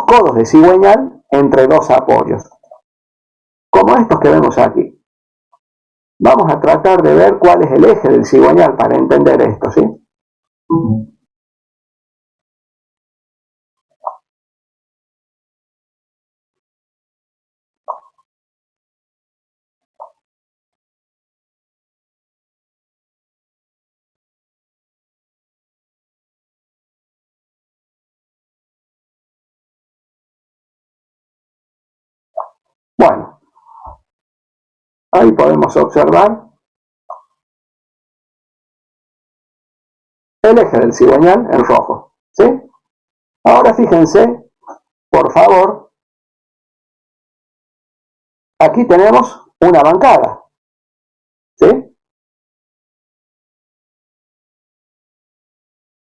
S1: codos de cigüeñal entre 2 apoyos, como estos que vemos aquí. Vamos a tratar de ver cuál es el eje del cigüeñal para entender esto, ¿sí? Bueno, ahí podemos observar el eje del cigüeñal en rojo, ¿sí? Ahora fíjense, por favor, aquí tenemos una bancada, ¿sí?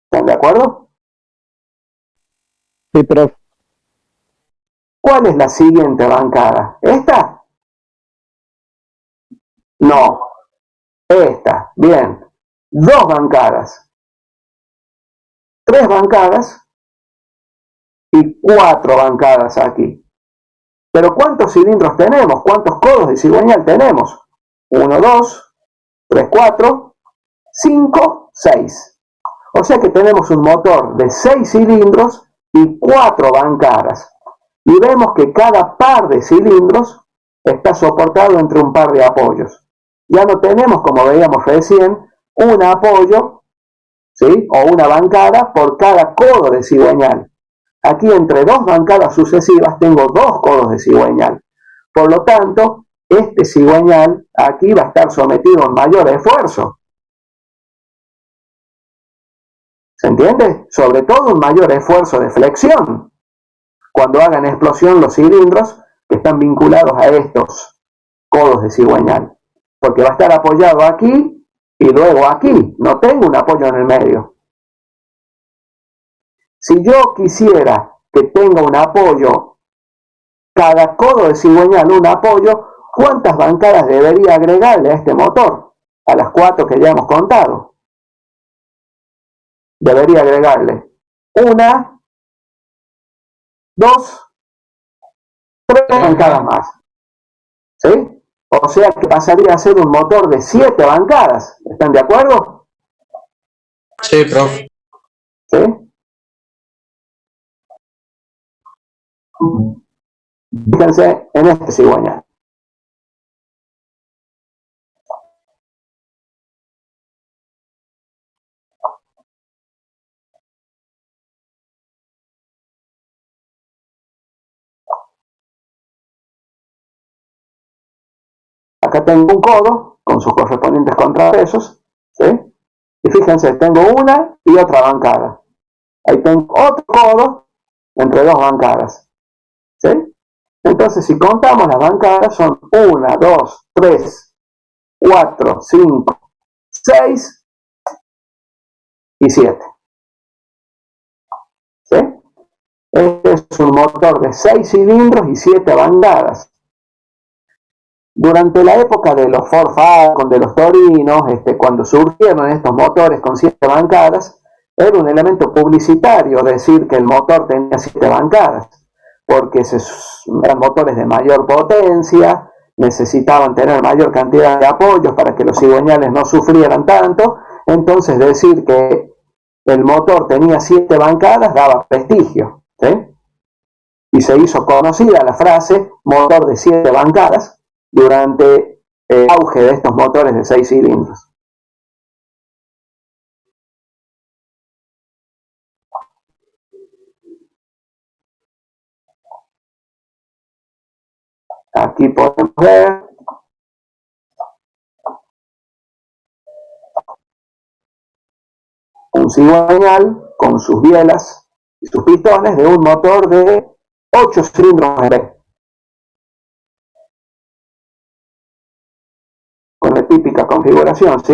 S1: ¿Están de acuerdo?
S6: Sí, profe.
S1: ¿Cuál es la siguiente bancada? ¿Esta? No, esta, bien. 2 bancadas, 3 bancadas y 4 bancadas aquí. Pero ¿cuántos cilindros tenemos? ¿Cuántos codos de cigüeñal tenemos? 1, 2, 3, 4, 5, 6. O sea que tenemos un motor de 6 cilindros y 4 bancadas. Y vemos que cada par de cilindros está soportado entre un par de apoyos. Ya no tenemos, como veíamos recién, un apoyo, ¿sí? O una bancada por cada codo de cigüeñal. Aquí entre 2 bancadas sucesivas tengo 2 codos de cigüeñal. Por lo tanto, este cigüeñal aquí va a estar sometido a un mayor esfuerzo. ¿Se entiende? Sobre todo un mayor esfuerzo de flexión cuando hagan explosión los cilindros que están vinculados a estos codos de cigüeñal, porque va a estar apoyado aquí y luego aquí, no tengo un apoyo en el medio. Si yo quisiera que tenga un apoyo, cada codo de cigüeñal un apoyo, ¿cuántas bancadas debería agregarle a este motor? A las 4 que ya hemos contado. Debería agregarle 1, 2, 3 bancadas más. ¿Sí? O sea que pasaría a ser un motor de 7 bancadas. ¿Están de acuerdo?
S5: Sí, profe.
S1: ¿Sí? Fíjense en este cigüeñal. Acá tengo un codo con sus correspondientes contrapesos, ¿sí? Y fíjense, tengo una y otra bancada. Ahí tengo otro codo entre dos bancadas, ¿sí? Entonces, si contamos las bancadas, son 1, 2, 3, 4, 5, 6 y 7. ¿Sí? Este es un motor de 6 cilindros y 7 bancadas. Durante la época de los Ford Falcon, de los Torinos, cuando surgieron estos motores con 7 bancadas, era un elemento publicitario decir que el motor tenía 7 bancadas, porque eran motores de mayor potencia, necesitaban tener mayor cantidad de apoyos para que los cigüeñales no sufrieran tanto, entonces decir que el motor tenía 7 bancadas daba prestigio, ¿sí? Y se hizo conocida la frase motor de 7 bancadas durante el auge de estos motores de 6 cilindros. Aquí podemos ver un cigüeñal con sus bielas y sus pistones de un motor de 8 cilindros en B. Con la típica configuración, ¿sí?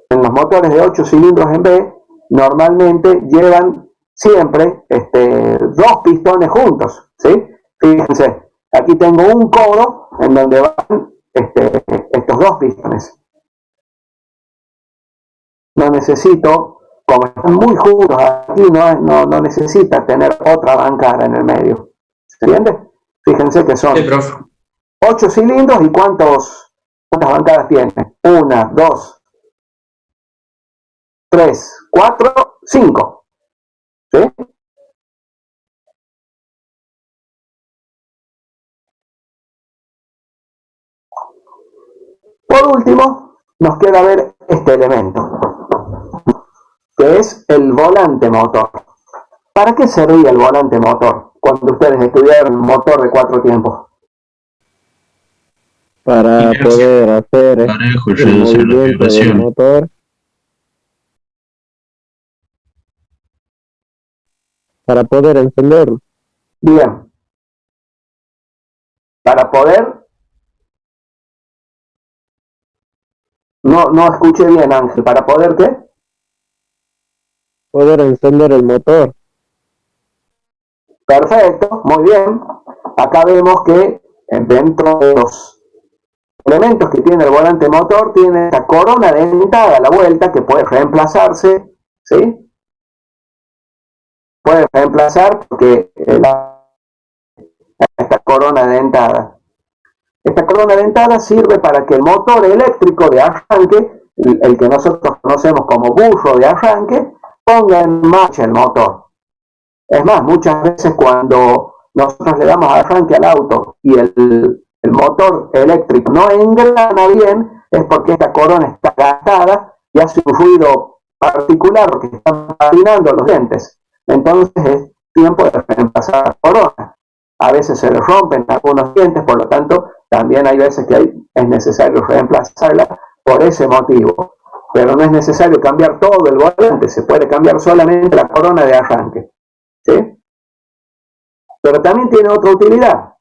S1: En los motores de 8 cilindros en B normalmente llevan siempre 2 pistones juntos, ¿sí? Fíjense, aquí tengo un codo en donde van estos 2 pistones. No necesito, como están muy juntos aquí, no necesita tener otra bancada en el medio. ¿Se entiende? Fíjense que son 8 cilindros y ¿cuántas bancadas tiene? 1, 2, 3, 4, 5. ¿Sí? Por último, nos queda ver este elemento, que es el volante motor. ¿Para qué servía el volante motor cuando ustedes estudiaron un motor de 4 tiempos?
S6: Para poder hacer el movimiento del motor, para poder encenderlo.
S1: Bien. Para poder... No escuché bien, Ángel. ¿Para poder qué?
S6: Poder encender el motor.
S1: Perfecto, muy bien. Acá vemos que dentro de los elementos que tiene el volante motor, tiene esta corona dentada a la vuelta que puede reemplazarse, ¿sí? Puede reemplazar porque esta corona dentada. Esta corona dentada sirve para que el motor eléctrico de arranque, el que nosotros conocemos como burro de arranque, ponga en marcha el motor. Es más, muchas veces cuando nosotros le damos arranque al auto y el motor eléctrico no engrana bien, es porque esta corona está gastada y hace un ruido particular porque están patinando los dientes. Entonces es tiempo de reemplazar la corona. A veces se le rompen algunos dientes, por lo tanto, también hay veces que es necesario reemplazarla por ese motivo. pero no es necesario cambiar todo el volante, se puede cambiar solamente la corona de arranque, ¿sí? Pero también tiene otra utilidad,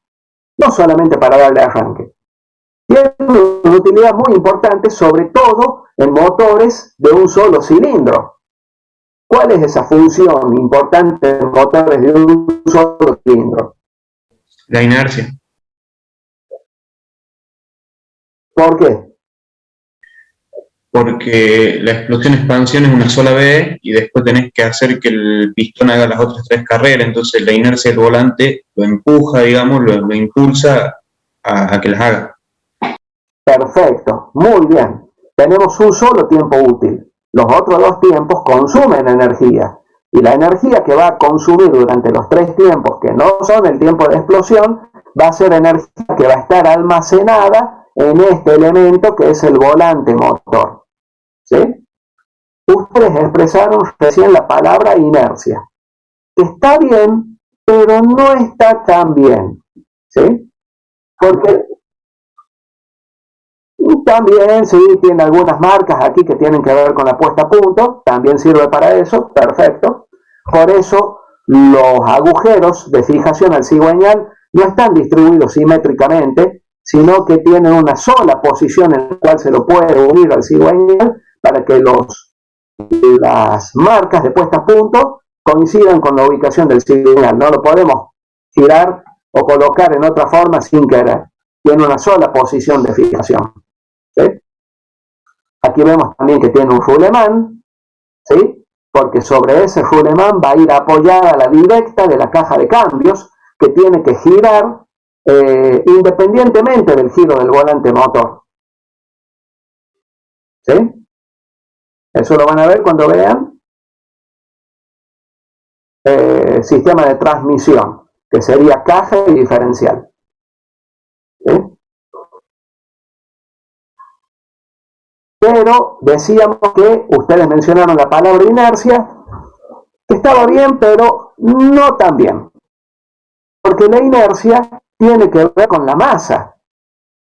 S1: no solamente para darle arranque. Tiene una utilidad muy importante, sobre todo en motores de un solo cilindro. ¿Cuál es esa función importante en motores de un solo cilindro?
S2: La inercia.
S1: ¿Por qué?
S2: Porque la explosión-expansión es una sola vez y después tenés que hacer que el pistón haga las otras 3 carreras, entonces la inercia del volante lo empuja, digamos, lo impulsa a que las haga.
S1: Perfecto, muy bien. Tenemos un solo tiempo útil. Los otros 2 tiempos consumen energía. Y la energía que va a consumir durante los 3 tiempos, que no son el tiempo de explosión, va a ser energía que va a estar almacenada en este elemento que es el volante motor. ¿Sí? Ustedes expresaron recién la palabra inercia, que está bien, pero no está tan bien. ¿Sí? Porque también, sí, tiene algunas marcas aquí que tienen que ver con la puesta a punto, también sirve para eso, perfecto. Por eso los agujeros de fijación al cigüeñal no están distribuidos simétricamente, sino que tienen una sola posición en la cual se lo puede unir al cigüeñal para que las marcas de puesta a punto coincidan con la ubicación del cigüeñal. No lo podemos girar o colocar en otra forma sin querer. Tiene una sola posición de fijación. ¿Sí? Aquí vemos también que tiene un rulemán, ¿sí? Porque sobre ese rulemán va a ir apoyada la directa de la caja de cambios, que tiene que girar independientemente del giro del volante motor. ¿Sí? Eso lo van a ver cuando vean sistema de transmisión, que sería caja y diferencial. ¿Sí? Pero decíamos que ustedes mencionaron la palabra inercia, que estaba bien, pero no tan bien. Porque la inercia tiene que ver con la masa.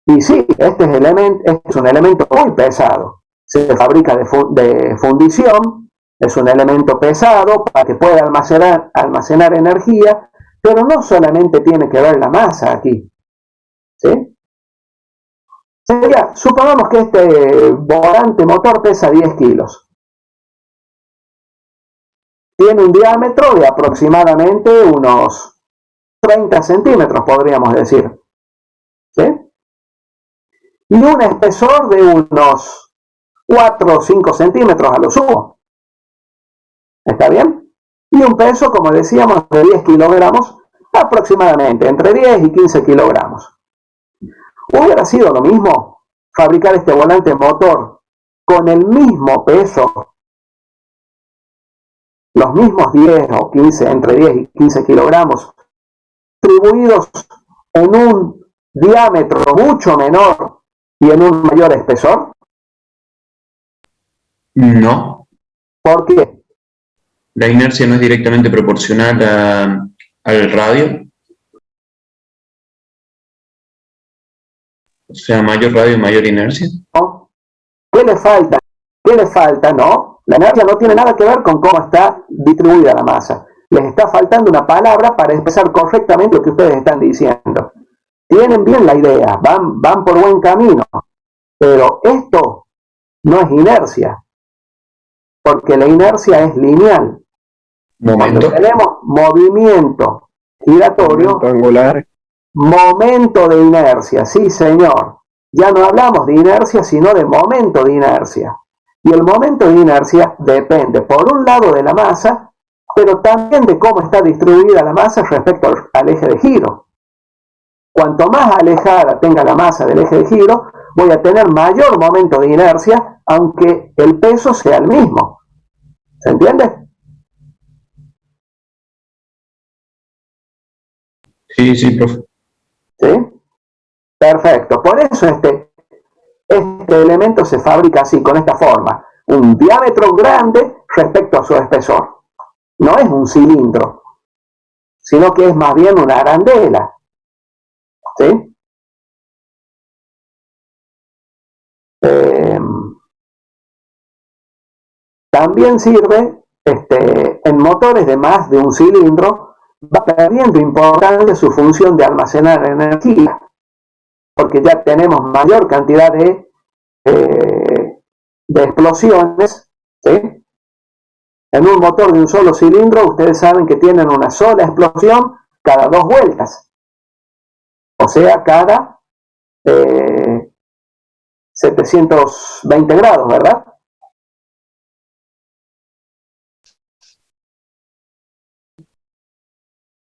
S1: Y sí, este es un elemento muy pesado. Se fabrica de fundición, es un elemento pesado para que pueda almacenar energía, pero no solamente tiene que ver la masa aquí. ¿Sí? Supongamos que este volante motor pesa 10 kilos. Tiene un diámetro de aproximadamente unos 30 centímetros, podríamos decir. ¿Sí? Y un espesor de unos 4 o 5 centímetros a lo sumo. ¿Está bien? Y un peso, como decíamos, de 10 kilogramos, aproximadamente entre 10 y 15 kilogramos. ¿Hubiera sido lo mismo fabricar este volante motor con el mismo peso, los mismos 10 o 15, entre 10 y 15 kilogramos, distribuidos en un diámetro mucho menor y en un mayor espesor?
S2: No.
S1: ¿Por qué?
S2: La inercia no es directamente proporcional al radio. O sea, mayor radio, mayor inercia.
S1: ¿No? ¿Qué le falta? ¿Qué le falta? No, la inercia no tiene nada que ver con cómo está distribuida la masa. Les está faltando una palabra para expresar correctamente lo que ustedes están diciendo. Tienen bien la idea, van por buen camino, pero esto no es inercia, porque la inercia es lineal.
S2: Momento.
S1: Cuando tenemos movimiento giratorio,
S6: Angular.
S1: momento de inercia, sí señor. Ya no hablamos de inercia, sino de momento de inercia. Y el momento de inercia depende, por un lado, de la masa, pero también de cómo está distribuida la masa respecto al eje de giro. Cuanto más alejada tenga la masa del eje de giro, voy a tener mayor momento de inercia, aunque el peso sea el mismo. ¿Se entiende?
S2: Sí, profe.
S1: ¿Sí? Perfecto. Por eso este elemento se fabrica así, con esta forma. Un diámetro grande respecto a su espesor. No es un cilindro, sino que es más bien una arandela. ¿Sí? también sirve en motores de más de un cilindro, va perdiendo importancia su función de almacenar energía, porque ya tenemos mayor cantidad de explosiones, ¿sí? En un motor de un solo cilindro, ustedes saben que tienen una sola explosión cada 2 vueltas, o sea, cada 720 grados, ¿verdad?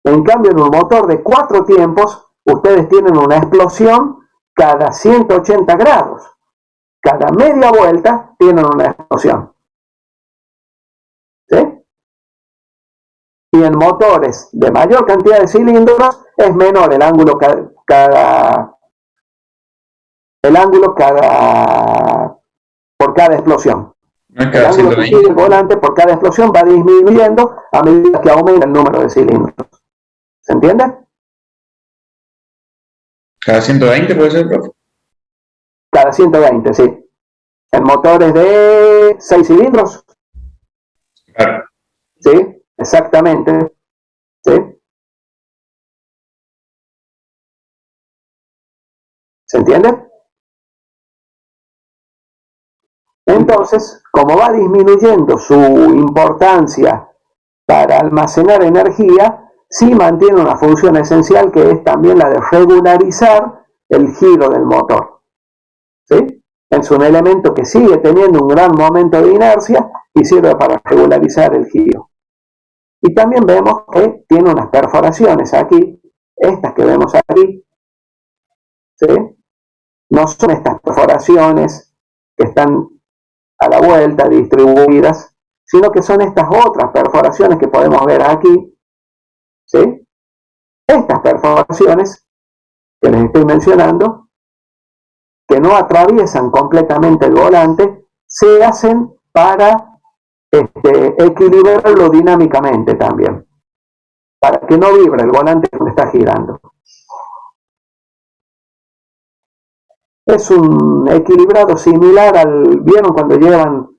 S1: En cambio, en un motor de 4 tiempos, ustedes tienen una explosión cada 180 grados. Cada media vuelta tienen una explosión. ¿Sí? Y en motores de mayor cantidad de cilindros es menor el ángulo por cada explosión.
S2: No es
S1: El
S2: cada
S1: ángulo que
S2: 120.
S1: sigue el volante por cada explosión va disminuyendo a medida que aumenta el número de cilindros. ¿Se entiende?
S2: Cada 120 puede ser, profe.
S1: Cada 120, sí. En motores de 6 cilindros,
S2: Claro.
S1: ¿sí? Exactamente. ¿Sí? ¿Se entiende? Entonces, como va disminuyendo su importancia para almacenar energía, sí mantiene una función esencial que es también la de regularizar el giro del motor. ¿Sí? Es un elemento que sigue teniendo un gran momento de inercia y sirve para regularizar el giro. Y también vemos que tiene unas perforaciones aquí, estas que vemos aquí, ¿sí? No son estas perforaciones que están a la vuelta distribuidas, sino que son estas otras perforaciones que podemos ver aquí, ¿sí? Estas perforaciones que les estoy mencionando, que no atraviesan completamente el volante, se hacen para equilibrarlo dinámicamente también, para que no vibre el volante cuando está girando. Es un equilibrado similar ¿vieron cuando llevan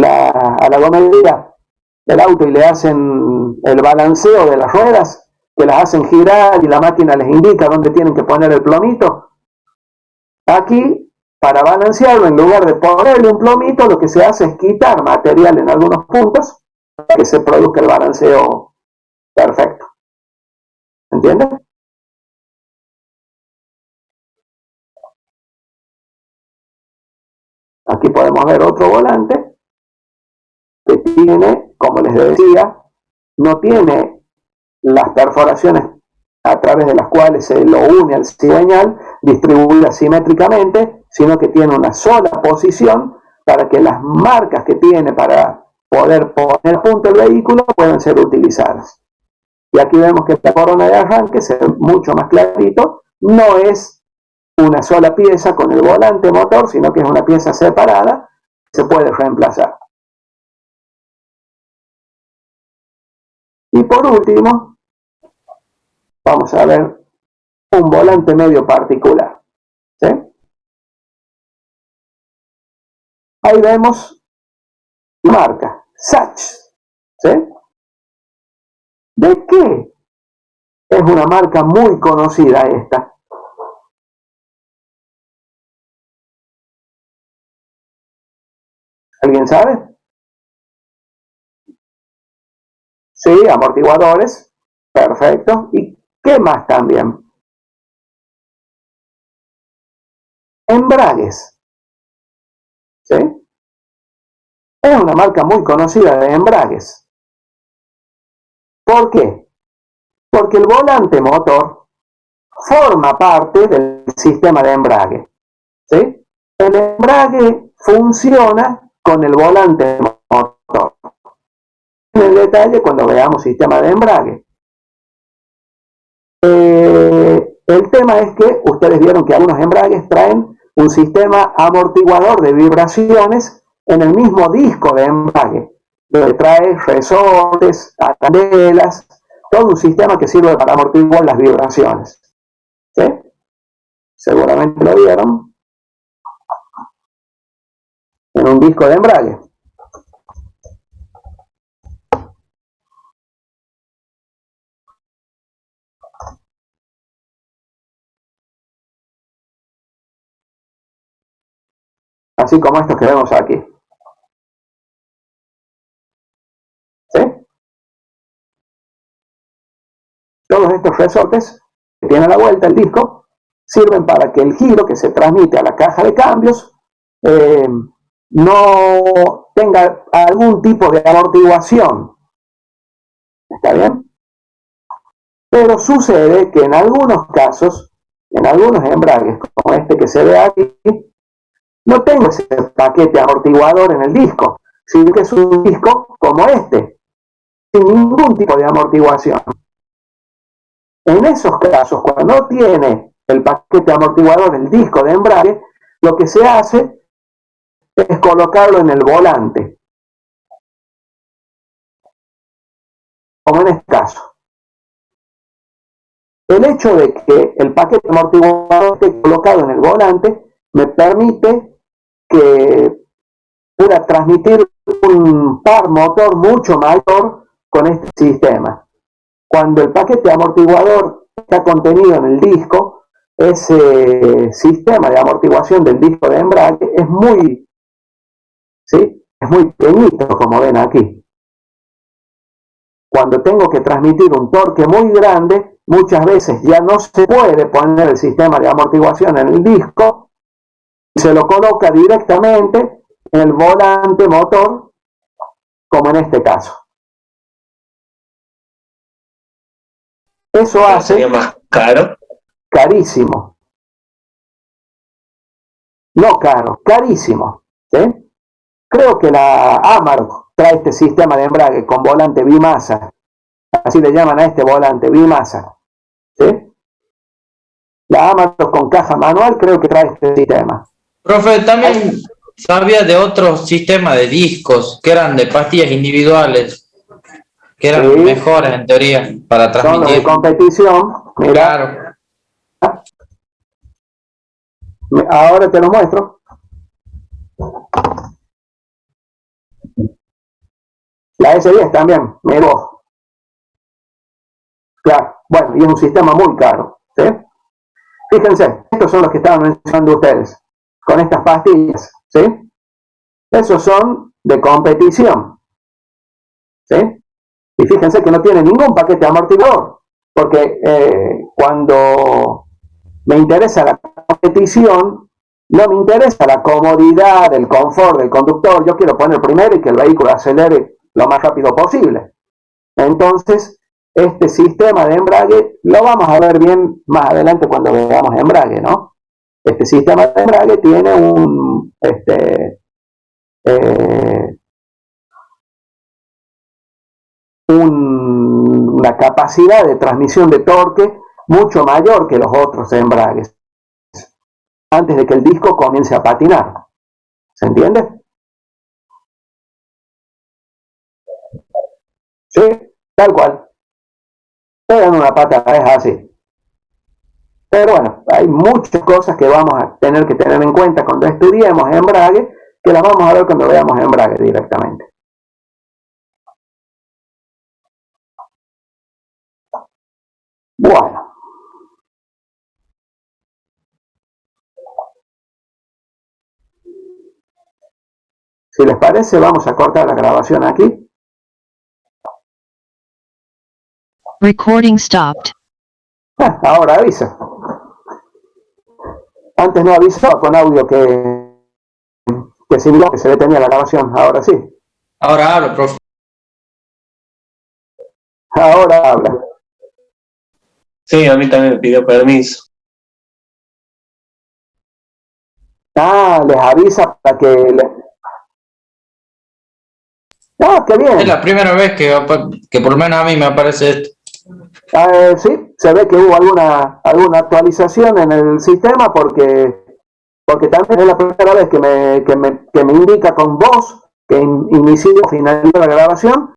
S1: a la gomería del auto y le hacen el balanceo de las ruedas, que las hacen girar y la máquina les indica dónde tienen que poner el plomito? Aquí, para balancearlo, en lugar de ponerle un plomito, lo que se hace es quitar material en algunos puntos para que se produzca el balanceo perfecto. ¿Entiendes? Aquí podemos ver otro volante que tiene, como les decía, no tiene las perforaciones a través de las cuales se lo une al cigüeñal distribuidas simétricamente, sino que tiene una sola posición para que las marcas que tiene para poder poner a punto el vehículo puedan ser utilizadas. Y aquí vemos que esta corona de arranque se ve mucho más clarito, no es una sola pieza con el volante motor, sino que es una pieza separada, se puede reemplazar. Y por último, vamos a ver un volante medio particular. ¿Sí? Ahí vemos la marca Sachs. ¿Sí? ¿De qué? Es una marca muy conocida esta. ¿Alguien sabe? Sí, amortiguadores. Perfecto. ¿Y qué más también? Embragues. ¿Sí? Es una marca muy conocida de embragues. ¿Por qué? Porque el volante motor forma parte del sistema de embrague. ¿Sí? El embrague funciona con el volante motor. En el detalle cuando veamos sistema de embrague. El tema es que ustedes vieron que algunos embragues traen un sistema amortiguador de vibraciones en el mismo disco de embrague, donde trae resortes, atadelas, todo un sistema que sirve para amortiguar las vibraciones. ¿Sí? Seguramente lo vieron en un disco de embrague. así como estos que vemos aquí. ¿Sí? Todos estos resortes que tiene a la vuelta el disco sirven para que el giro que se transmite a la caja de cambios no tenga algún tipo de amortiguación. ¿Está bien? Pero sucede que en algunos casos, en algunos embragues, como este que se ve aquí, no tengo ese paquete amortiguador en el disco, sino que es un disco como este, sin ningún tipo de amortiguación. En esos casos, cuando no tiene el paquete amortiguador el disco de embrague, lo que se hace es colocarlo en el volante, como en este caso. El hecho de que el paquete amortiguador esté colocado en el volante me permite que pueda transmitir un par motor mucho mayor con este sistema. Cuando el paquete amortiguador está contenido en el disco, ese sistema de amortiguación del disco de embrague es muy pequeñito, como ven aquí. Cuando tengo que transmitir un torque muy grande, muchas veces ya no se puede poner el sistema de amortiguación en el disco y se lo coloca directamente en el volante motor, como en este caso. Eso hace...
S8: ¿Sería más caro?
S1: Carísimo. No caro, carísimo. ¿Sí? Creo que la Amarok trae este sistema de embrague con volante bimasa. Así le llaman a este volante, bimasa. ¿Sí? La Amarok con caja manual creo que trae este sistema.
S5: Profe, también sabía de otros sistemas de discos que eran de pastillas individuales, que eran
S1: Sí.
S5: mejores en teoría para
S1: Son los de
S5: transmitir.
S1: competición. Mira,
S5: Claro.
S1: ahora te lo muestro. La S10 también, mira vos. Claro, bueno, y es un sistema muy caro. ¿Sí? Fíjense, estos son los que estaban mencionando ustedes, con estas pastillas. ¿Sí? Esos son de competición. ¿Sí? Y fíjense que no tiene ningún paquete amortiguador, porque cuando me interesa la competición, no me interesa la comodidad, el confort del conductor. Yo quiero poner primero y que el vehículo acelere lo más rápido posible. Entonces, este sistema de embrague lo vamos a ver bien más adelante cuando veamos embrague, ¿no? Este sistema de embrague tiene una capacidad de transmisión de torque mucho mayor que los otros embragues, antes de que el disco comience a patinar. ¿Se entiende? Sí, tal cual. Pegan una pata, es así. Pero bueno, hay muchas cosas que vamos a tener que tener en cuenta cuando estudiemos embrague, que las vamos a ver cuando veamos embrague directamente. Bueno. Si les parece, vamos a cortar la grabación aquí.
S4: Recording stopped.
S1: Ahora avisa. Antes no avisaba con audio que similar, que se detenía la grabación. Ahora sí.
S5: Ahora hablo, profe.
S1: Ahora habla.
S8: Sí, a mí también me pidió permiso.
S1: Les avisa para que... qué bien.
S5: Es la primera vez que por lo menos a mí me aparece esto.
S1: Sí, se ve que hubo alguna actualización en el sistema porque también es la primera vez que me indica con voz que inició o finalizó la grabación